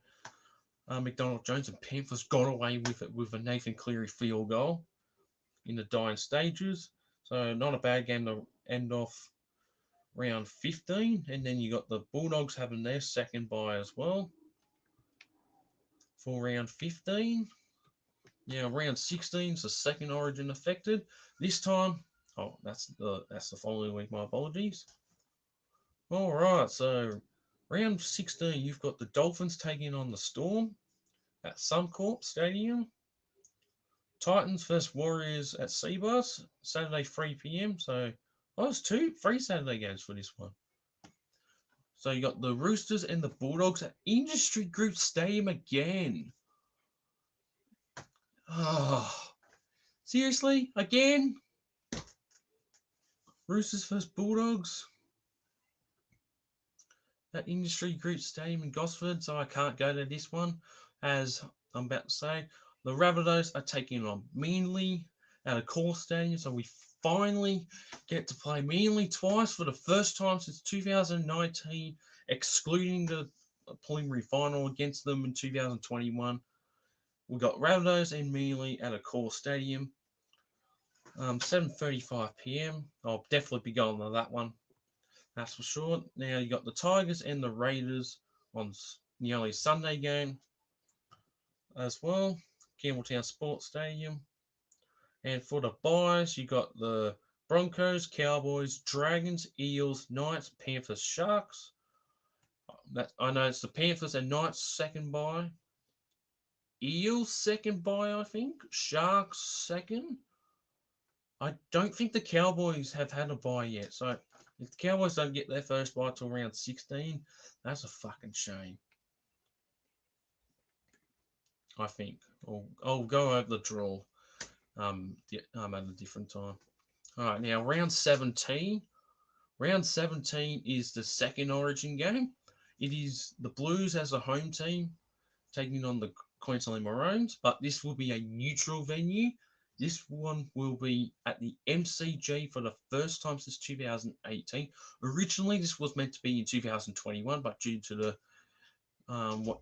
McDonald Jones, and Panthers got away with it with a Nathan Cleary field goal in the dying stages. So not a bad game to end off round 15. And then you got the Bulldogs having their second bye as well for round 15. Now round 16 is the second Origin affected. This time, that's the following week. My apologies. All right, so round 16, you've got the Dolphins taking on the Storm at Suncorp Stadium. Titans versus Warriors at Seabus, Saturday 3 p.m. So, there's 3 Saturday games for this one. So you got the Roosters and the Bulldogs at Industry Group Stadium again. Oh, seriously? Again? Roosters versus Bulldogs at Industry Group Stadium in Gosford, so I can't go to this one. as I'm about to say, the Rabbitohs are taking on Manly at a core stadium. So we finally get to play Manly twice for the first time since 2019, excluding the preliminary final against them in 2021. We got Rabbitohs and Manly at a core stadium. 7:35 p.m. I'll definitely be going to that one. That's for sure. Now you got the Tigers and the Raiders on the only Sunday game as well. Campbelltown Sports Stadium. And for the buys, you got the Broncos, Cowboys, Dragons, Eels, Knights, Panthers, Sharks. I know it's the Panthers and Knights second buy. Eels second buy, I think. Sharks second. I don't think the Cowboys have had a buy yet. So if the Cowboys don't get their first buy till round 16, that's a fucking shame. I think. I'll go over the draw at a different time. All right, now round 17. Round 17 is the second Origin game. It is the Blues as a home team taking on the Queensland Maroons, but this will be a neutral venue. This one will be at the MCG for the first time since 2018. Originally, this was meant to be in 2021, but due to the what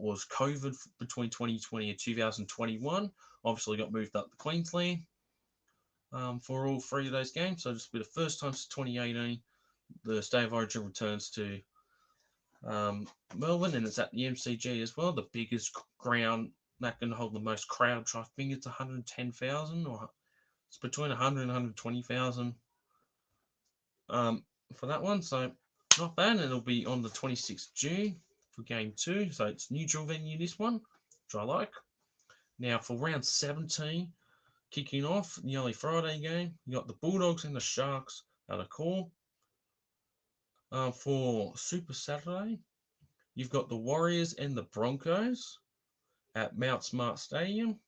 was COVID between 2020 and 2021, obviously got moved up to Queensland for all three of those games. So this will be the first time since 2018 the State of Origin returns to Melbourne, and it's at the MCG as well, the biggest ground that can hold the most crowd. I think it's 110,000, or it's between 100 and 120,000 for that one. So not bad, and it'll be on the 26th June for game 2. So it's neutral venue, this one, which I like. Now for round 17, kicking off the early Friday game, you got the Bulldogs and the Sharks at a core. For Super Saturday, you've got the Warriors and the Broncos at Mount Smart Stadium.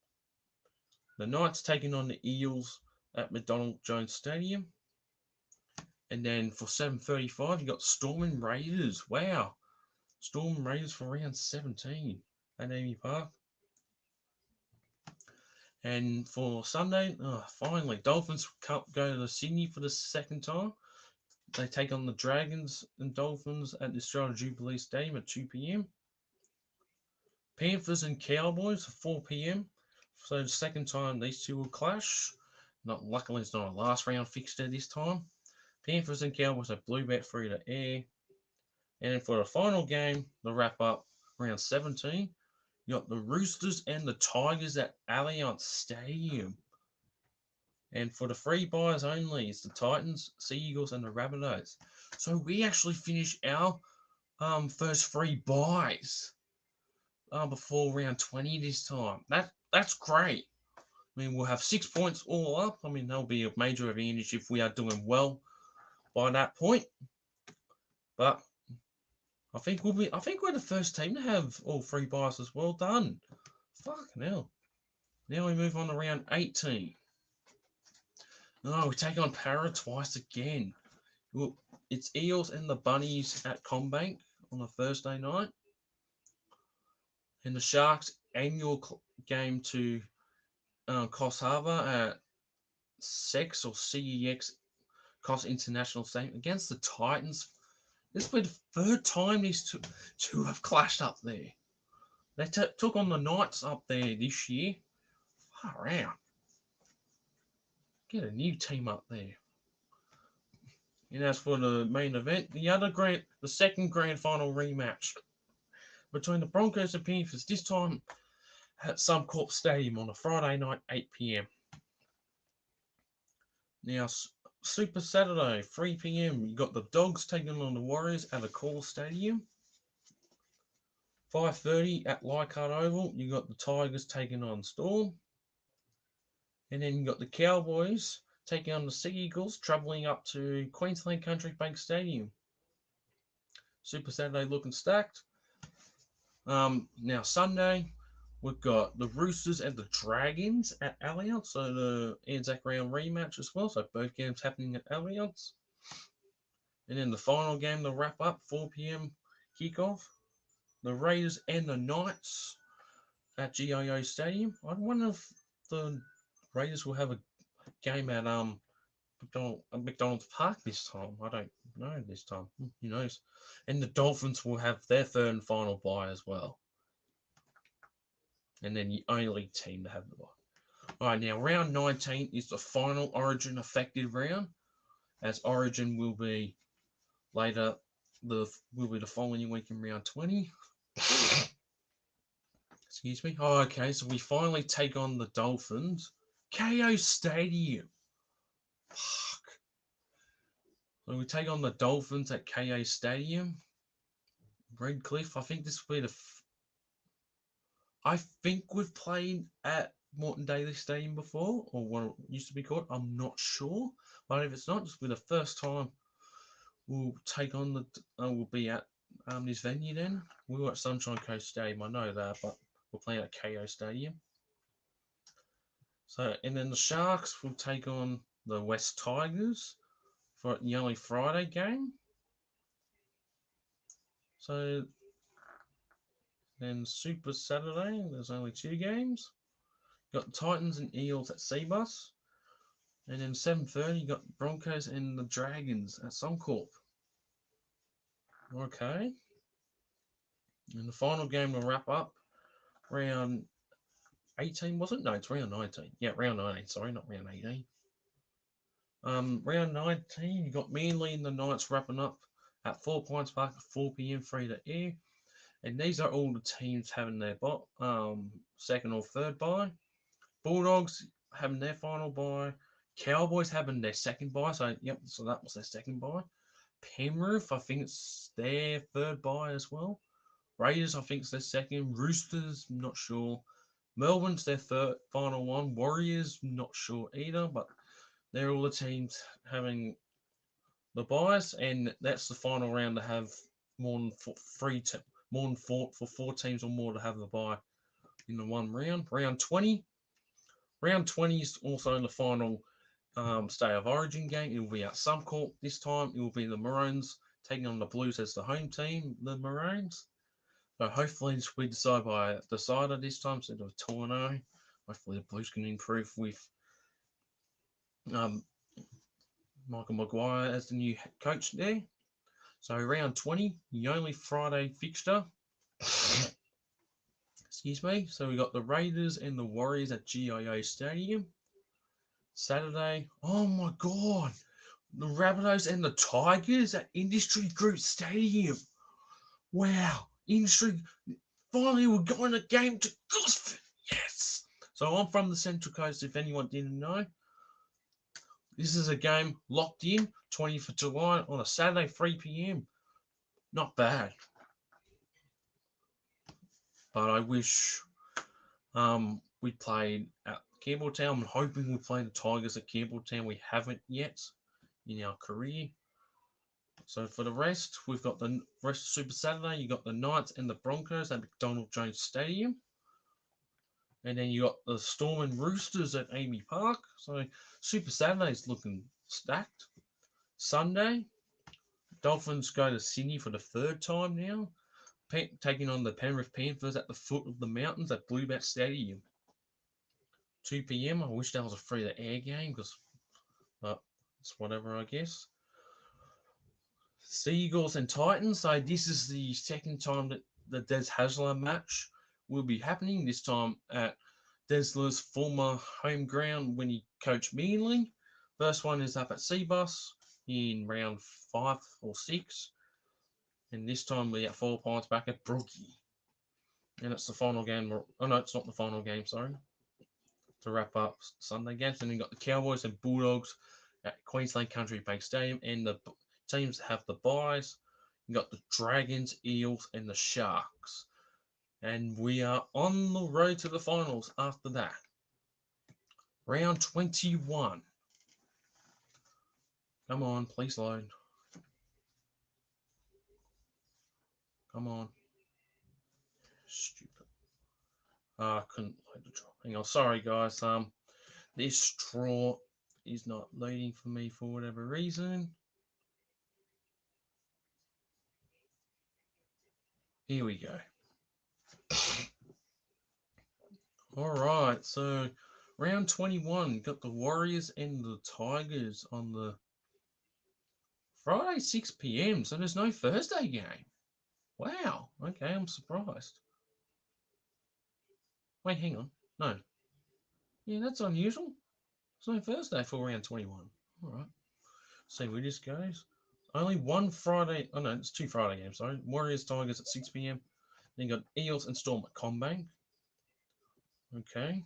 The Knights taking on the Eels at McDonald Jones Stadium. And then for 7:35, you got Storm and Raiders. Wow. Storm and Raiders for round 17 at Amy Park. And for Sunday, finally, Dolphins go to Sydney for the second time. They take on the Dragons and Dolphins at the Australia Jubilee Stadium at 2 p.m. Panthers and Cowboys at 4 p.m. So the second time these two will clash. Luckily, it's not a last round fixture this time. Panthers and Cowboys are blue bet free to air. And then for the final game, the wrap up round 17, you got the Roosters and the Tigers at Allianz Stadium. And for the free buys only, it's the Titans, Sea Eagles, and the Rabbitohs. So we actually finish our first free buys before round 20 this time. That's great. I mean, we'll have 6 points all up. I mean, that'll be a major advantage if we are doing well by that point. But I think we're the first team to have all 3 buys as well done. Fucking hell. Now we move on to round 18. No, we take on Para twice again. Well, it's Eels and the Bunnies at CommBank on a Thursday night. And the Sharks' annual game to Coffs Harbour at CEX or CEX Coffs International Stadium against the Titans. This will be the third time these two have clashed up there. They took on the Knights up there this year. Far out. Get a new team up there. And as for the main event, the second grand final rematch between the Broncos and Panthers, this time at Suncorp Stadium on a Friday night, 8 p.m. Now, Super Saturday, 3 p.m. You got the Dogs taking on the Warriors at the Call Stadium. 5:30 at Leichhardt Oval, you got the Tigers taking on Storm. And then you got the Cowboys taking on the Sea Eagles, travelling up to Queensland Country Bank Stadium. Super Saturday looking stacked. Now Sunday, we've got the Roosters and the Dragons at Allianz, so the Anzac round rematch as well. So both games happening at Allianz. And then the final game, the wrap up, 4 p.m. kickoff. The Raiders and the Knights at GIO Stadium. I wonder if the Raiders will have a game at McDonald's Park this time. I don't know this time. Who knows? And the Dolphins will have their third and final bye as well. And then the only team to have the bye. All right, now round 19 is the final Origin affected round, as Origin will be later. Will be the following week in round 20. Excuse me. Oh, okay, so we finally take on the Dolphins. KO Stadium. Fuck. So we take on the Dolphins at KO Stadium. Redcliffe. I think this will be I think we've played at Morton Daly Stadium before, or what it used to be called. I'm not sure, but if it's not, this will be the first time we'll take on the. We'll be at this venue then. We were at Sunshine Coast Stadium. I know that, but we're playing at KO Stadium. So, and then the Sharks will take on the West Tigers for the only Friday game. So then Super Saturday, there's only 2 games. Got Titans and Eels at Seabus. And then 7:30, you got Broncos and the Dragons at Suncorp. Okay. And the final game will wrap up round 18, was it? No, it's round 19. Yeah, round 19. Sorry, not round 18. Round 19, you got Manly and the Knights wrapping up at 4 Pines Park at 4 p.m. free to air. And these are all the teams having their second or third bye. Bulldogs having their final bye. Cowboys having their second bye. So that was their second bye. Penrith, I think it's their third bye as well. Raiders, I think it's their second. Roosters, not sure. Melbourne's their third final one. Warriors, not sure either, but they're all the teams having the byes, and that's the final round to have more than four teams or more to have the bye in the one round. Round 20. Round 20 is also the final State of Origin game. It will be at Suncorp this time. It will be the Maroons taking on the Blues as the home team, the Maroons. So hopefully this will be decided by a decider this time instead of a tornado. Hopefully the Blues can improve with Michael Maguire as the new coach there. So round 20, the only Friday fixture. Excuse me. So we got the Raiders and the Warriors at GIO Stadium. Saturday. Oh my God. The Rabbitohs and the Tigers at Industry Group Stadium. Wow. Industry. Finally, we're going a game to Gosford. Yes. So I'm from the Central Coast, if anyone didn't know. This is a game locked in, 20th of July on a Saturday, 3 p.m. Not bad. But I wish we played at Campbelltown. I'm hoping we play the Tigers at Campbelltown. We haven't yet in our career. So for the rest, we've got the rest of Super Saturday. You got the Knights and the Broncos at McDonald Jones Stadium. And then you got the Storm and Roosters at Amy Park. So Super Saturday's looking stacked. Sunday, Dolphins go to Sydney for the third time now, taking on the Penrith Panthers at the foot of the mountains at Bluebet Stadium. 2 p.m. I wish that was a free-to-air game, but it's whatever, I guess. Seagulls and Titans. So this is the second time that the Des Hasler match will be happening. This time at Desler's former home ground when he coached Manly. First one is up at Seabus in round 5 or 6. And this time we're at 4 Pines back at Brookie. And it's the final game. Oh, no, it's not the final game, sorry. To wrap up Sunday games. And then you got the Cowboys and Bulldogs at Queensland Country Bank Stadium. And the teams have the byes. You got the Dragons, Eels, and the Sharks. And we are on the road to the finals after that. Round 21. Come on, please load. Come on. Stupid. I couldn't load the draw. Hang on, sorry guys. This draw is not loading for me for whatever reason. Here we go. All right, so round 21, got the Warriors and the Tigers on the Friday 6 p.m. So there's no Thursday game. Wow. Okay, I'm surprised. Wait, hang on. No. Yeah, that's unusual. It's no Thursday for round 21. All right. See where this goes. Only one Friday. Oh no, it's two Friday games. Sorry. Warriors Tigers at 6 p.m. Then you got Eels and Storm at Combank. Okay.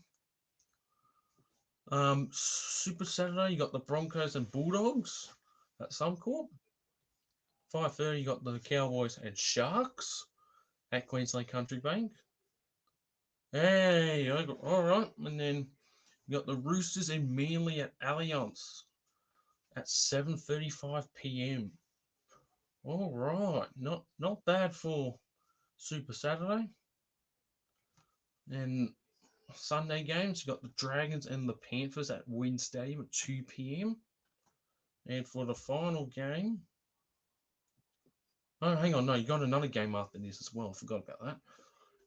Super Saturday, you got the Broncos and Bulldogs at Suncorp. 5:30, you got the Cowboys and Sharks at Queensland Country Bank. Hey, all right. And then you got the Roosters and Manly at Allianz at 7:35 p.m. All right, not bad for Super Saturday. And Sunday games, you got the Dragons and the Panthers at Wynn Stadium at 2 p.m. And for the final game, oh, hang on, no, you got another game after this as well. I forgot about that.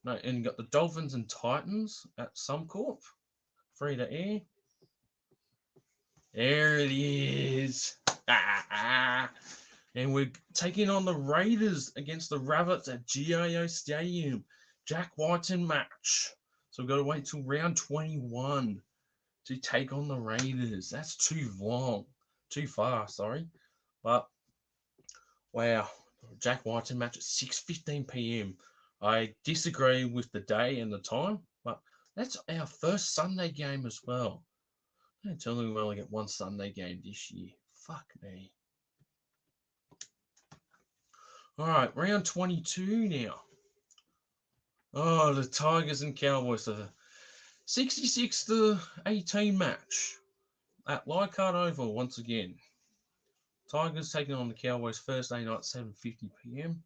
No, and you got the Dolphins and Titans at Suncorp, free to air. There it is. And we're taking on the Raiders against the Rabbits at GIO Stadium. Jack Whiten match. So we've got to wait till round 21 to take on the Raiders. That's too long. Too far, sorry. But, wow. Jack Whiten match at 6:15 p.m. I disagree with the day and the time, but that's our first Sunday game as well. Don't tell me we only get one Sunday game this year. Fuck me. All right, round 22 now. Oh, the Tigers and Cowboys. The 66-18 match at Leichhardt Oval once again. Tigers taking on the Cowboys Thursday night, 7:50 p.m.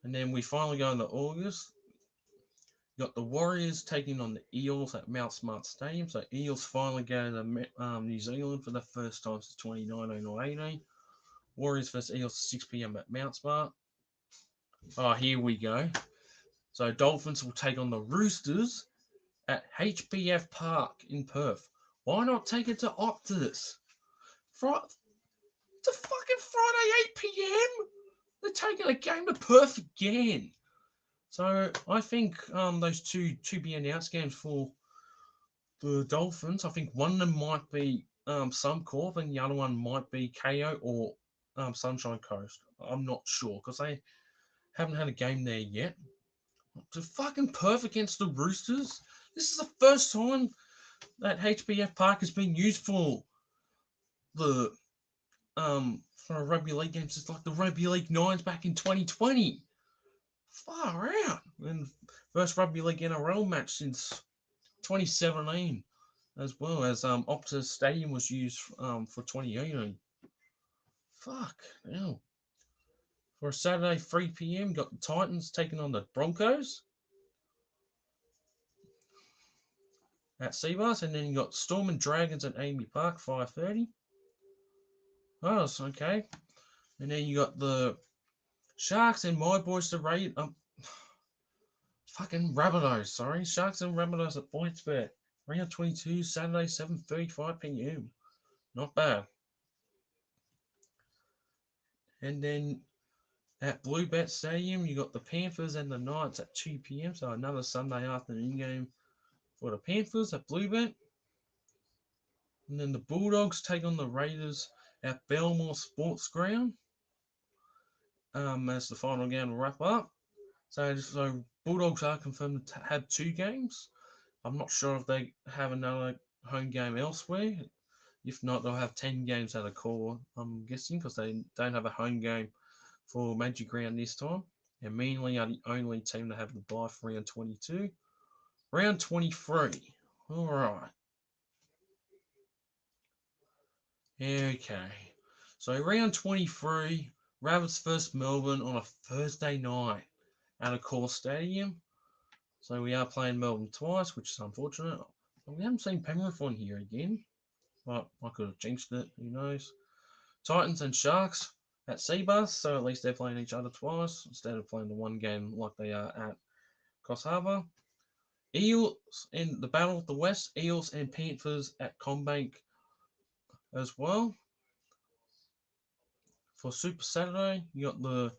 And then we finally go into August. Got the Warriors taking on the Eels at Mount Smart Stadium. So Eels finally go to New Zealand for the first time since 2019 or 18. Warriors versus Eels 6 p.m. at Mount Smart. Oh, here we go. So Dolphins will take on the Roosters at HBF Park in Perth. Why not take it to Optus? It's a fucking Friday 8 p.m. They're taking a game to Perth again. So I think those two to be announced games for the Dolphins, I think one of them might be Suncorp and the other one might be KO or Sunshine Coast. I'm not sure because they haven't had a game there yet. To fucking Perth against the Roosters. This is the first time that HBF Park has been used for the for a rugby league game since like the Rugby League Nines back in 2020. Far out. And first Rugby League NRL match since 2017, as well as Optus Stadium was used for 2018. Fuck hell. For a Saturday 3 p.m, got the Titans taking on the Broncos at Seabass, and then you got Storm and Dragons at Amy Park 5:30. Oh, it's okay. And then you got the Sharks and my boys the Raid. Fucking Rabbitohs, sorry. Sharks and Rabbitohs at PointsBet. Round 22, Saturday, 7:35 p.m. Not bad. And then at Bluebet Stadium, you got the Panthers and the Knights at 2 p.m. So another Sunday afternoon game for the Panthers at Bluebet. And then the Bulldogs take on the Raiders at Belmore Sports Ground. As the final game will wrap up. So Bulldogs are confirmed to have two games. I'm not sure if they have another home game elsewhere. If not, they'll have 10 games at a core, I'm guessing, because they don't have a home game for Magic Round this time. And Manly are the only team to have the bye for round 22. Round 23. All right. Okay. So round 23, Rabbits versus Melbourne on a Thursday night at a core stadium. So we are playing Melbourne twice, which is unfortunate. We haven't seen Penrith on here again. But I could have jinxed it, who knows. Titans and Sharks at Seabass, so at least they're playing each other twice instead of playing the one game like they are at Coffs Harbour. Eels in the Battle of the West, Eels and Panthers at Combank as well. For Super Saturday, you got the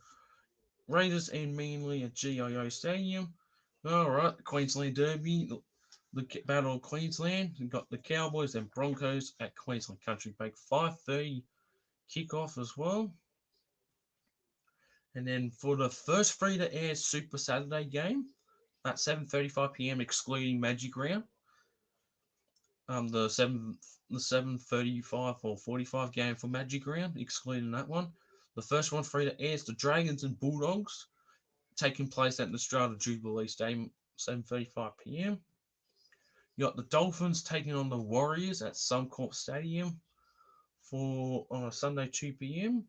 Raiders and Manly at GIO Stadium. Alright, the Queensland Derby, the Battle of Queensland. You've got the Cowboys and Broncos at Queensland Country Bank, 5:30 kickoff as well. And then for the first free-to-air Super Saturday game at 7:35 p.m. excluding Magic Round, the 7:35 or 45 game for Magic Round excluding that one. The first one free-to-air is the Dragons and Bulldogs, taking place at the Strata Jubilee Stadium, 7:35 p.m. You got the Dolphins taking on the Warriors at Suncorp Stadium for on a Sunday 2 p.m.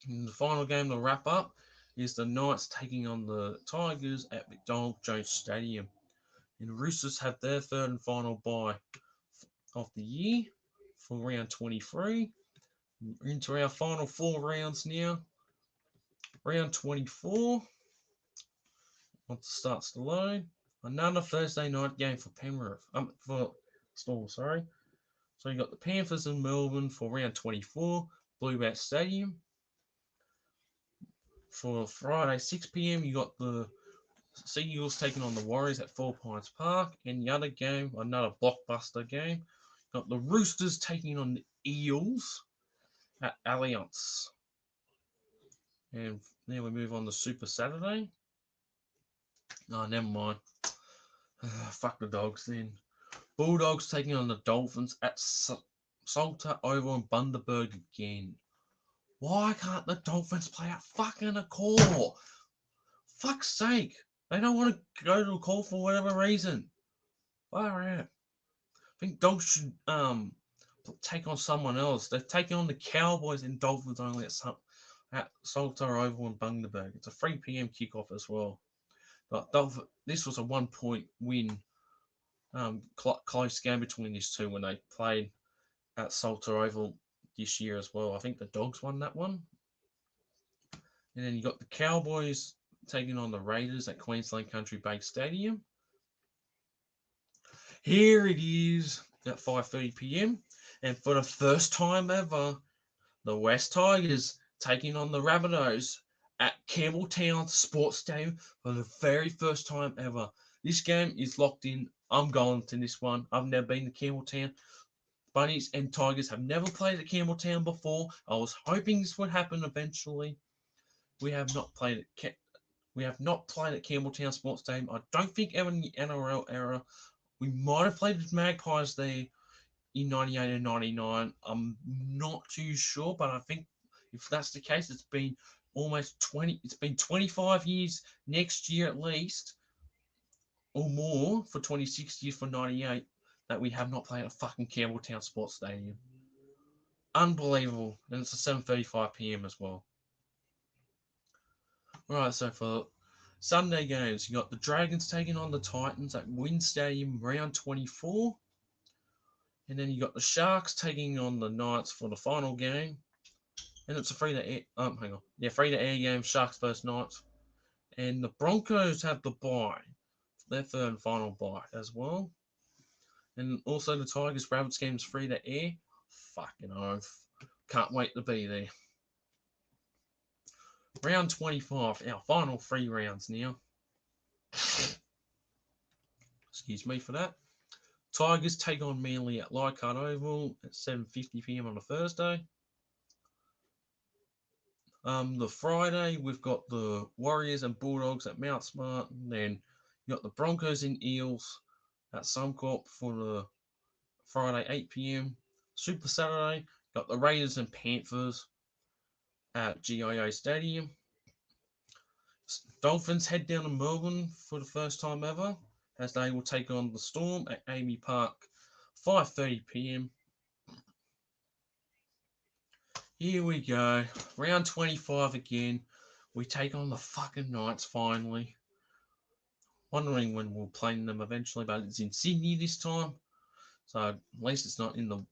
And the final game to wrap up is the Knights taking on the Tigers at McDonald Jones Stadium. And the Roosters have their third and final bye of the year for round 23. We're into our final 4 rounds now. Round 24. Once it starts to load. Another Thursday night game for Penrith. For Storm, sorry. So you got the Panthers in Melbourne for round 24, Bluebet Stadium. For Friday 6 p.m, you got the Sea Eagles taking on the Warriors at Four Pines Park. And the other game, another blockbuster game, got the Roosters taking on the Eels at Allianz. And then we move on to Super Saturday. Oh, never mind. Fuck the Dogs then. Bulldogs taking on the Dolphins at Salter Oval and Bundaberg again. Why can't the Dolphins play at fucking a core? Fuck's sake. They don't want to go to a call for whatever reason. Far out. I think Dogs should take on someone else. They're taking on the Cowboys and Dolphins only at Salter Oval and Bundaberg. It's a 3 p.m. kickoff as well. But this was a 1-point win. Close game between these two when they played at Salter Oval this year as well. I think the Dogs won that one. And then you got the Cowboys taking on the Raiders at Queensland Country Bank Stadium. Here it is at 5:30 p.m. And for the first time ever, the West Tigers taking on the Rabbitohs at Campbelltown Sports Stadium for the very first time ever. This game is locked in. I'm going to this one. I've never been to Campbelltown. Bunnies and Tigers have never played at Campbelltown before. I was hoping this would happen eventually. We have not played at Campbelltown Sports Stadium. I don't think ever in the NRL era. We might have played with Magpies there in 98 and 99. I'm not too sure, but I think if that's the case, it's been almost 20. It's been 25 years next year at least, or more for 26 years for 98 that we have not played at fucking Campbelltown Sports Stadium. Unbelievable, and it's at 7:35 p.m. as well. Right, so for Sunday games, you got the Dragons taking on the Titans at Wynn Stadium, round 24. And then you got the Sharks taking on the Knights for the final game. And it's a free-to-air game, Sharks versus Knights. And the Broncos have the bye, their third and final bye as well. And also the Tigers Rabbits game's free-to-air. Fucking oath. Can't wait to be there. Round 25, our final 3 rounds now. Excuse me for that. Tigers take on Manly at Leichhardt Oval at 7:50 p.m. on a Thursday. The Friday, we've got the Warriors and Bulldogs at Mount Smart. And then you got the Broncos and Eels at Suncorp for the Friday, 8 p.m. Super Saturday, got the Raiders and Panthers at GIO Stadium. Dolphins head down to Melbourne for the first time ever as they will take on the Storm at Amy Park, 5:30 p.m. Here we go. Round 25 again. We take on the fucking Knights finally. Wondering when we'll play them eventually, but it's in Sydney this time. So at least it's not in the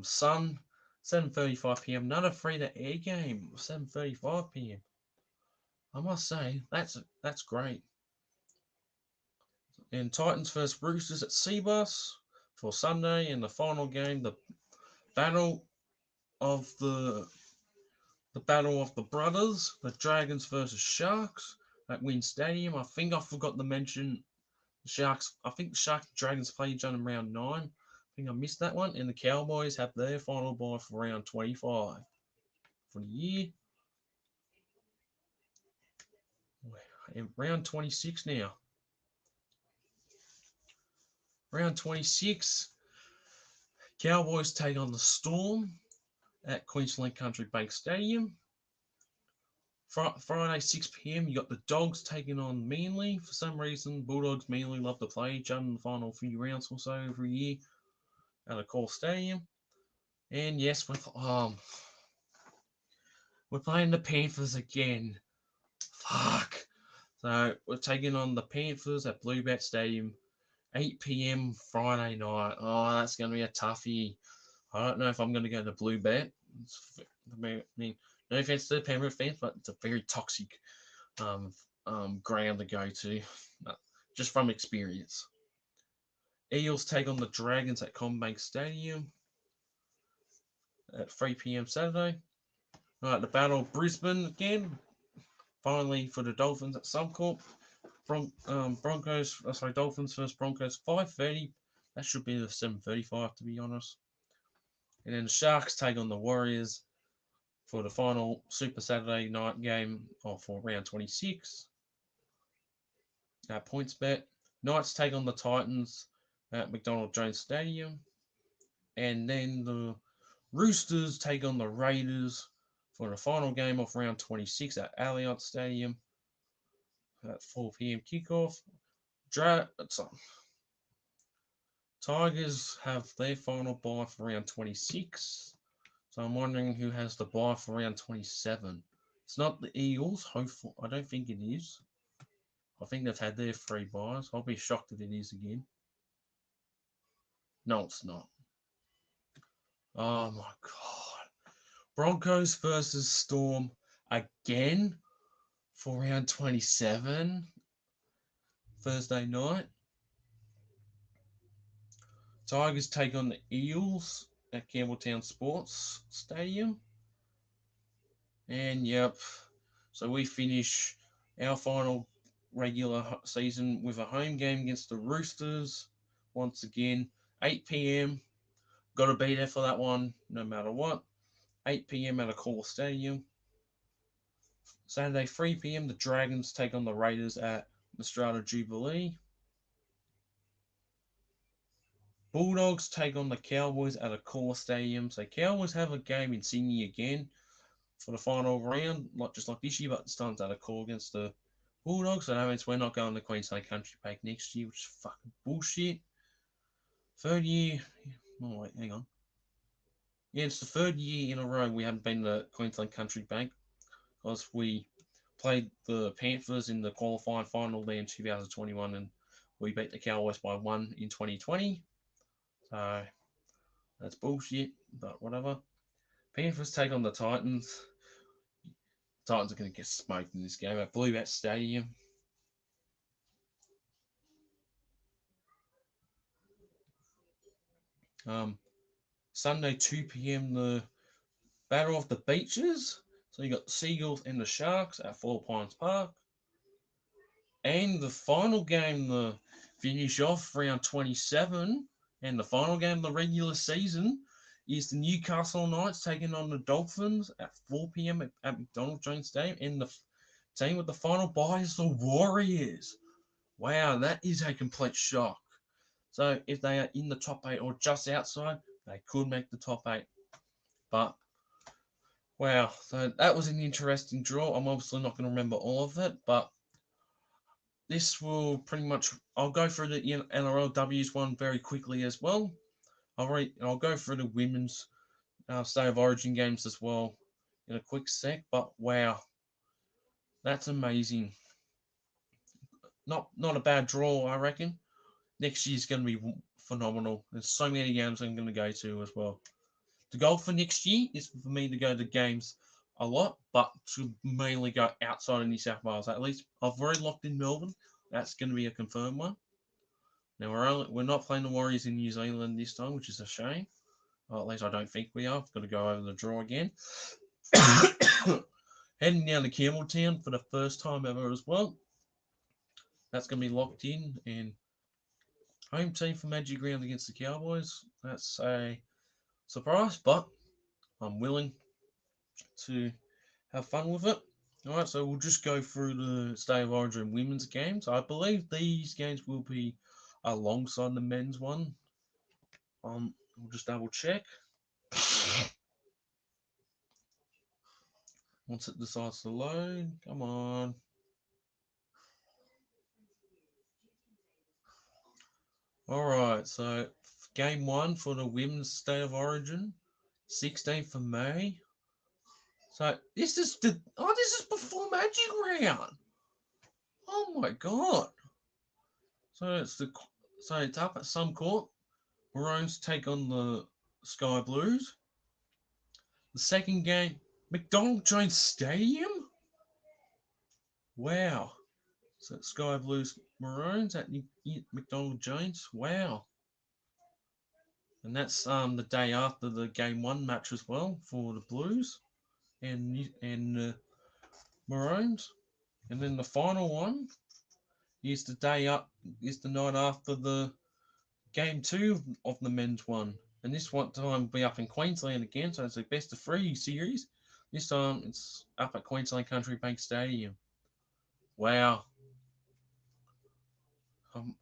sun. 7:35 p.m. Another free-to-air game. 7:35 p.m. I must say, that's great. And Titans versus Roosters at Seabus for Sunday. And the final game, battle of the battle of the brothers, the Dragons versus Sharks at Wynn Stadium. I think I forgot to mention the Sharks. I think the Sharks and Dragons play each other in round 9. I think I missed that one. And the Cowboys have their final bye for round 25 for the year. And round 26 now. Round 26, Cowboys take on the Storm at Queensland Country Bank Stadium. Friday, 6 p.m, you got the Dogs taking on Manly. For some reason, Bulldogs, Manly love to play each other in the final few rounds or so every year at a Core Stadium. And yes, we're playing the Panthers again. Fuck. So we're taking on the Panthers at Bluebet Stadium, 8 p.m. Friday night. Oh, that's going to be a toughie. I don't know if I'm going to go to Bluebet. I mean, no offense to the Penrith fans, but it's a very toxic ground to go to, just from experience. Eels take on the Dragons at CommBank Stadium at 3 p.m. Saturday. All right, the Battle of Brisbane again. Finally for the Dolphins at Suncorp. Dolphins versus Broncos, 5:30. That should be the 7:35 to be honest. And then the Sharks take on the Warriors for the final Super Saturday night game for round 26 at PointsBet. Knights take on the Titans at McDonald Jones Stadium. And then the Roosters take on the Raiders for the final game of round 26 at Allianz Stadium at 4 p.m. kickoff. Tigers have their final bye for round 26. So I'm wondering who has the bye for round 27. It's not the Eagles. Hopefully, I don't think it is. I think they've had their 3 byes. I'll be shocked if it is again. No, it's not. Oh my god. Broncos versus Storm again for round 27. Thursday night. Tigers take on the Eels at Campbelltown Sports Stadium. And yep, so we finish our final regular season with a home game against the Roosters. Once again, 8 p.m. Got to be there for that one, no matter what. 8 p.m. at a Core Stadium. Saturday, 3 p.m. the Dragons take on the Raiders at Strata Jubilee. Bulldogs take on the Cowboys at a Core Stadium. So Cowboys have a game in Sydney again for the final round, not just like this year, but this time's at a Core against the Bulldogs. So that means we're not going to Queensland Country Bank next year, which is fucking bullshit. Third year. Oh, wait, hang on. Yeah, it's the 3rd year in a row we haven't been to Queensland Country Bank because we played the Panthers in the qualifying final there in 2021 and we beat the Cowboys by 1 in 2020. So that's bullshit, but whatever. Panthers take on the Titans. Titans are going to get smoked in this game at Bluebet Stadium. Sunday, 2 p.m, the Battle of the Beaches. So you got the Seagulls and the Sharks at 4 Pines Park. And the final game, the finish off round 27, and the final game of the regular season is the Newcastle Knights taking on the Dolphins at 4 p.m. at McDonald Jones Stadium. And the team with the final bye is the Warriors. Wow, that is a complete shock. So if they are in the top 8 or just outside, they could make the top 8. But, wow, so that was an interesting draw. I'm obviously not going to remember all of it, but this will pretty much, I'll go through the NRLW's one very quickly as well. I'll go through the women's State of Origin games as well in a quick sec, but wow, that's amazing. Not a bad draw, I reckon. Next year's going to be phenomenal. There's so many games I'm going to go to as well. The goal for next year is for me to go to games a lot, but to mainly go outside of New South Wales. At least I've already locked in Melbourne. That's going to be a confirmed one. Now we're not playing the Warriors in New Zealand this time, which is a shame. Well, at least I don't think we are. I've got to go over the draw again. Heading down to Campbelltown for the first time ever as well. That's going to be locked in, and home team for Magic Round against the Cowboys. That's a surprise, but I'm willing to have fun with it. Alright, so we'll just go through the State of Origin women's games. I believe these games will be alongside the men's one. We'll just double check. Once it decides to load, come on. Alright, so game one for the women's State of Origin, 16th of May. So this is before Magic Round. Oh my god. So it's up at some court. Maroons take on the Sky Blues. The second game, McDonald Jones Stadium. Wow. So Sky Blues Maroons at McDonald Jones. Wow. And that's the day after the game one match as well for the Blues and Maroons. And then the final one is the night after the game two of the men's one. And this one time will be up in Queensland again, so it's a best of three series. This time it's up at Queensland Country Bank Stadium. Wow.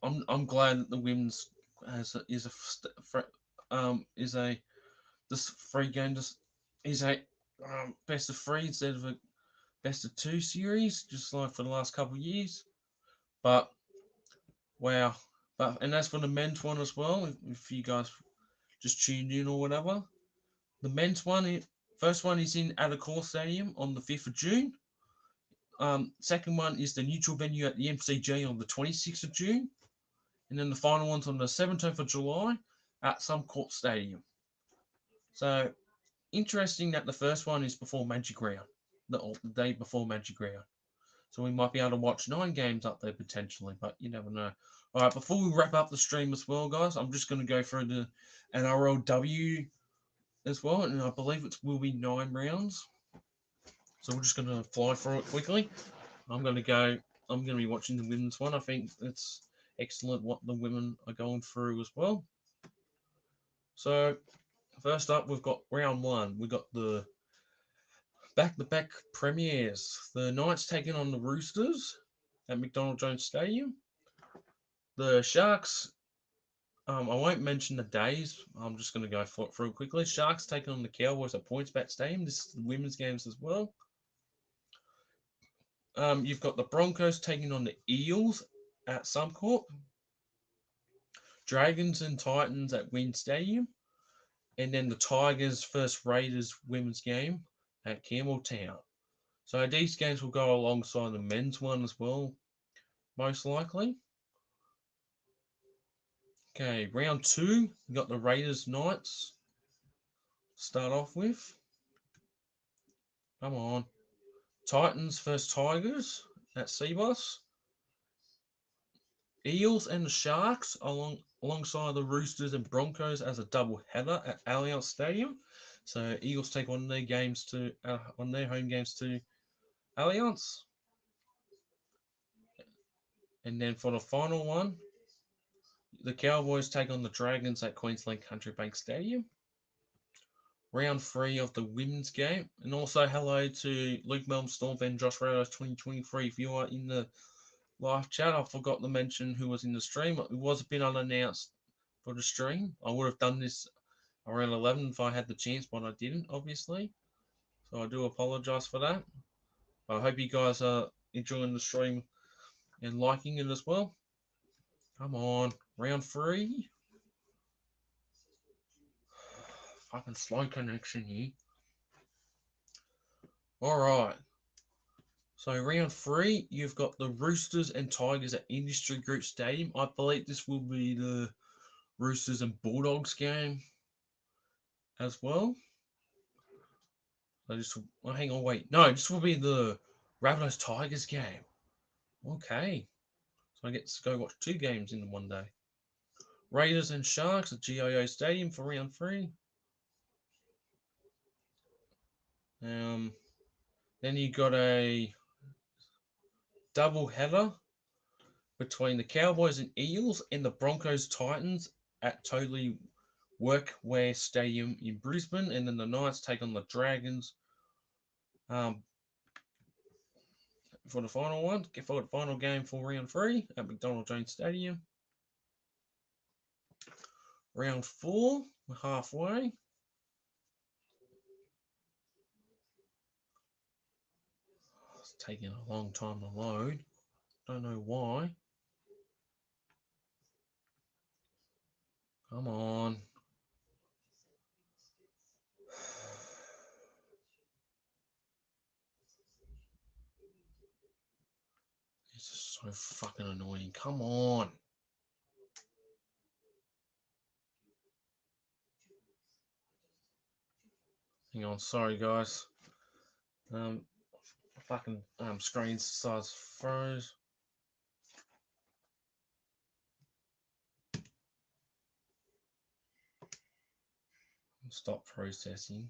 I'm glad that the women's this free game is a best of three instead of a best of two series, just like for the last couple of years. But wow. And as for the men's one as well, if you guys just tuned in or whatever, the men's one, first one is in Adacor Stadium on the 5th of June. Second one is the neutral venue at the MCG on the 26th of June. And then the final one's on the 17th of July at some court stadium. So interesting that the first one is before Magic Round, the day before Magic Round. So we might be able to watch 9 games up there potentially, but you never know. All right, before we wrap up the stream as well, guys, I'm just going to go through the NRLW as well, and I believe it will be 9 rounds. So we're just going to fly through it quickly. I'm going to be watching the women's one. I think it's excellent what the women are going through as well. So first up, we've got round 1. We've got the back-to-back premiers. The Knights taking on the Roosters at McDonald Jones Stadium. The Sharks, I won't mention the days. I'm just going to go through it quickly. Sharks taking on the Cowboys at PointsBet Stadium. This is the women's games as well. You've got the Broncos taking on the Eels at Suncorp. Dragons and Titans at Wynn Stadium. And then the Tigers versus Raiders women's game at Campbelltown. So these games will go alongside the men's one as well, most likely. Okay, round 2, we got the Raiders Knights. Start off with. Come on. Titans versus Tigers at Seaboss. Eels and the Sharks alongside the Roosters and Broncos as a double header at Allianz Stadium. So Eagles take on their home games to Allianz. And then for the final one, the Cowboys take on the Dragons at Queensland Country Bank Stadium. Round 3 of the women's game. And also hello to Luke Melbourne Storm and Josh Rados 2023. If you are in the live chat, I forgot to mention who was in the stream. It was a bit unannounced for the stream. I would have done this around 11 if I had the chance, but I didn't, obviously. So I do apologize for that. I hope you guys are enjoying the stream and liking it as well. Come on, round 3. Fucking slow connection here. Alright. So round 3, you've got the Roosters and Tigers at Industry Group Stadium. I believe this will be the Roosters and Bulldogs game as well. Hang on, wait. No, this will be the Rabbitohs Tigers game. Okay. So I get to go watch 2 games in one day. Raiders and Sharks at GIO Stadium for round 3. Then you got a double header between the Cowboys and Eagles and the Broncos Titans at Totally Workwear Stadium in Brisbane, and then the Knights take on the Dragons for the final one, for the final game for round 3 at McDonald Jones Stadium. Round 4, we're halfway. It's taking a long time to load. Don't know why. Come on. This is so fucking annoying. Come on. Hang on, sorry guys. Fucking screen size froze. Stop processing.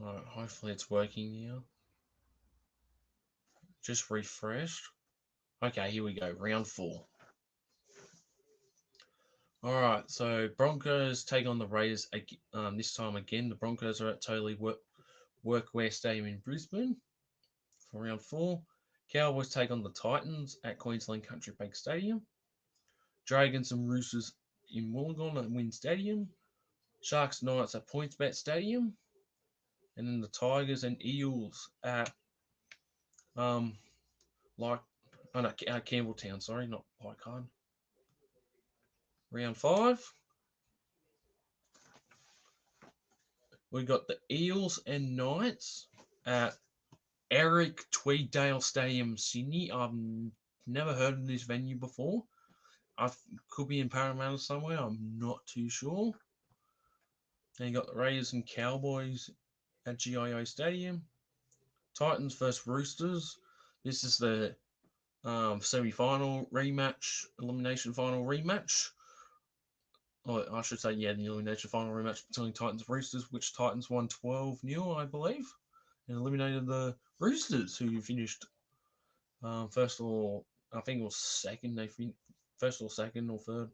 Alright, hopefully it's working now. Just refreshed. Okay, here we go. Round 4. Alright, so Broncos take on the Raiders. This time again, the Broncos are at Totally Workwear Stadium in Brisbane for round 4. Cowboys take on the Titans at Queensland Country Bank Stadium. Dragons and Roosters in Wollongong at WIN Stadium. Sharks Knights at PointsBet Stadium. And then the Tigers and Eels at Campbelltown, sorry, not Leichhardt. Round 5. We got the Eels and Knights at Eric Tweeddale Stadium, Sydney. I've never heard of this venue before. I could be in Parramatta somewhere. I'm not too sure. Then you got the Raiders and Cowboys at GIO Stadium. Titans versus Roosters. This is the semi-final rematch, elimination final rematch. Or I should say, yeah, the elimination final rematch between Titans and Roosters, which Titans won 12-0, I believe, and eliminated the Roosters, who finished first or I think it was second. They finished first or second or third,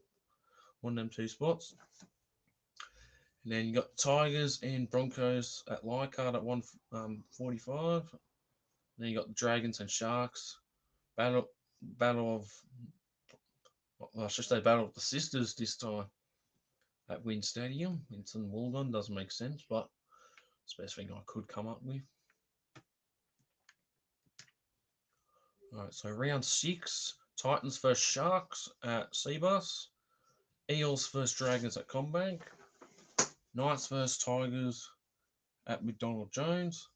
one of them two spots. And then you got Tigers and Broncos at Leichhardt at 1:45. Then you got the Dragons and Sharks battle of I should say battle of the sisters this time at WIN Stadium. It's in Wollongong, doesn't make sense, but it's the best thing I could come up with. Alright, so round 6, Titans versus Sharks at Seabus. Eels versus Dragons at CommBank. Knights versus Tigers at McDonald Jones.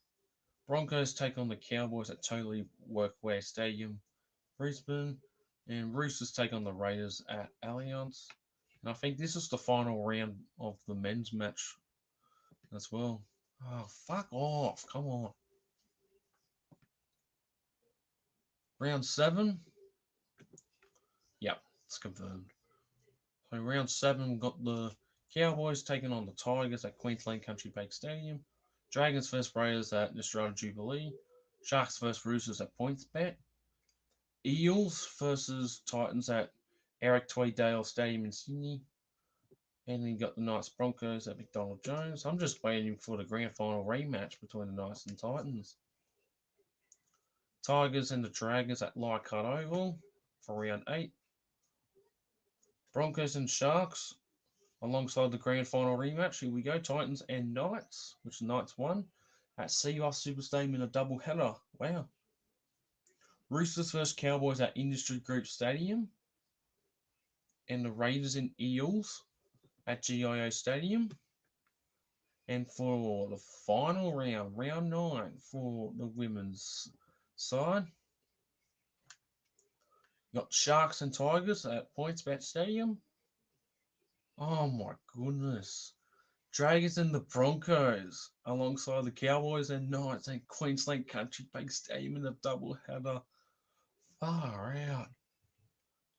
Broncos take on the Cowboys at Totally Workwear Stadium, Brisbane. And Roosters take on the Raiders at Allianz. And I think this is the final round of the men's match as well. Oh, fuck off. Come on. Round 7. Yep, it's confirmed. So round 7, we've got the Cowboys taking on the Tigers at Queensland Country Bank Stadium. Dragons versus Raiders at Australia Jubilee. Sharks versus Roosters at PointsBet. Eels versus Titans at Eric Tweeddale Stadium in Sydney. And then you got the Knights Broncos at McDonald Jones. I'm just waiting for the grand final rematch between the Knights and Titans. Tigers and the Dragons at Leichhardt Oval for round 8. Broncos and Sharks alongside the grand final rematch. Here we go. Titans and Knights, which the Knights won at Seabus Super Stadium in a double header. Wow. Roosters versus Cowboys at Industry Group Stadium. And the Raiders and Eels at GIO Stadium. And for the final round, round 9 for the women's side, you got Sharks and Tigers at PointsBet Stadium. Oh my goodness. Dragons and the Broncos alongside the Cowboys and Knights and Queensland Country Bank Stadium in a double header. Far out.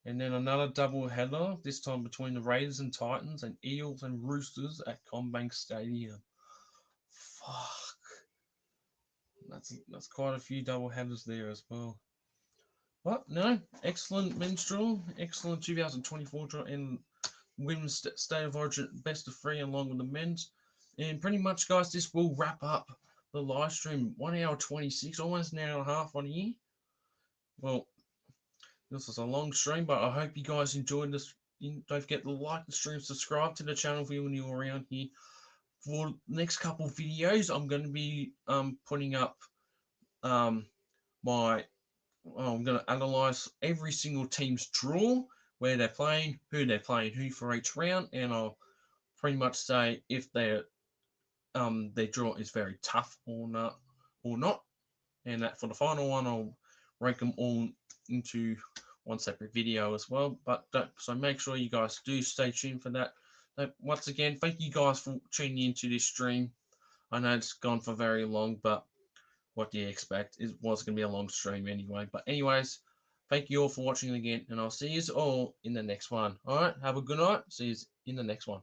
And then another double header, this time between the Raiders and Titans and Eels and Roosters at CommBank Stadium. Fuck. That's quite a few double headers there as well. Well, no, excellent men's draw, excellent 2024 draw, and women's state of origin best of three along with the men's. And pretty much, guys, this will wrap up the live stream. 1 hour 26, almost an hour and a half on here. Well, this was a long stream, but I hope you guys enjoyed this. Don't forget to like the stream, subscribe to the channel if you're new around here. For the next couple of videos, I'm going to be putting up my I'm going to analyze every single team's draw, where they're playing, who for each round, and I'll pretty much say if their draw is very tough or not. And that for the final one, I'll rank them all into one separate video as well. But so make sure you guys do stay tuned for that. Once again, thank you guys for tuning into this stream. I know it's gone for very long, but what do you expect? It was going to be a long stream anyway. But anyways, thank you all for watching again, and I'll see you all in the next one. All right, have a good night. See you in the next one.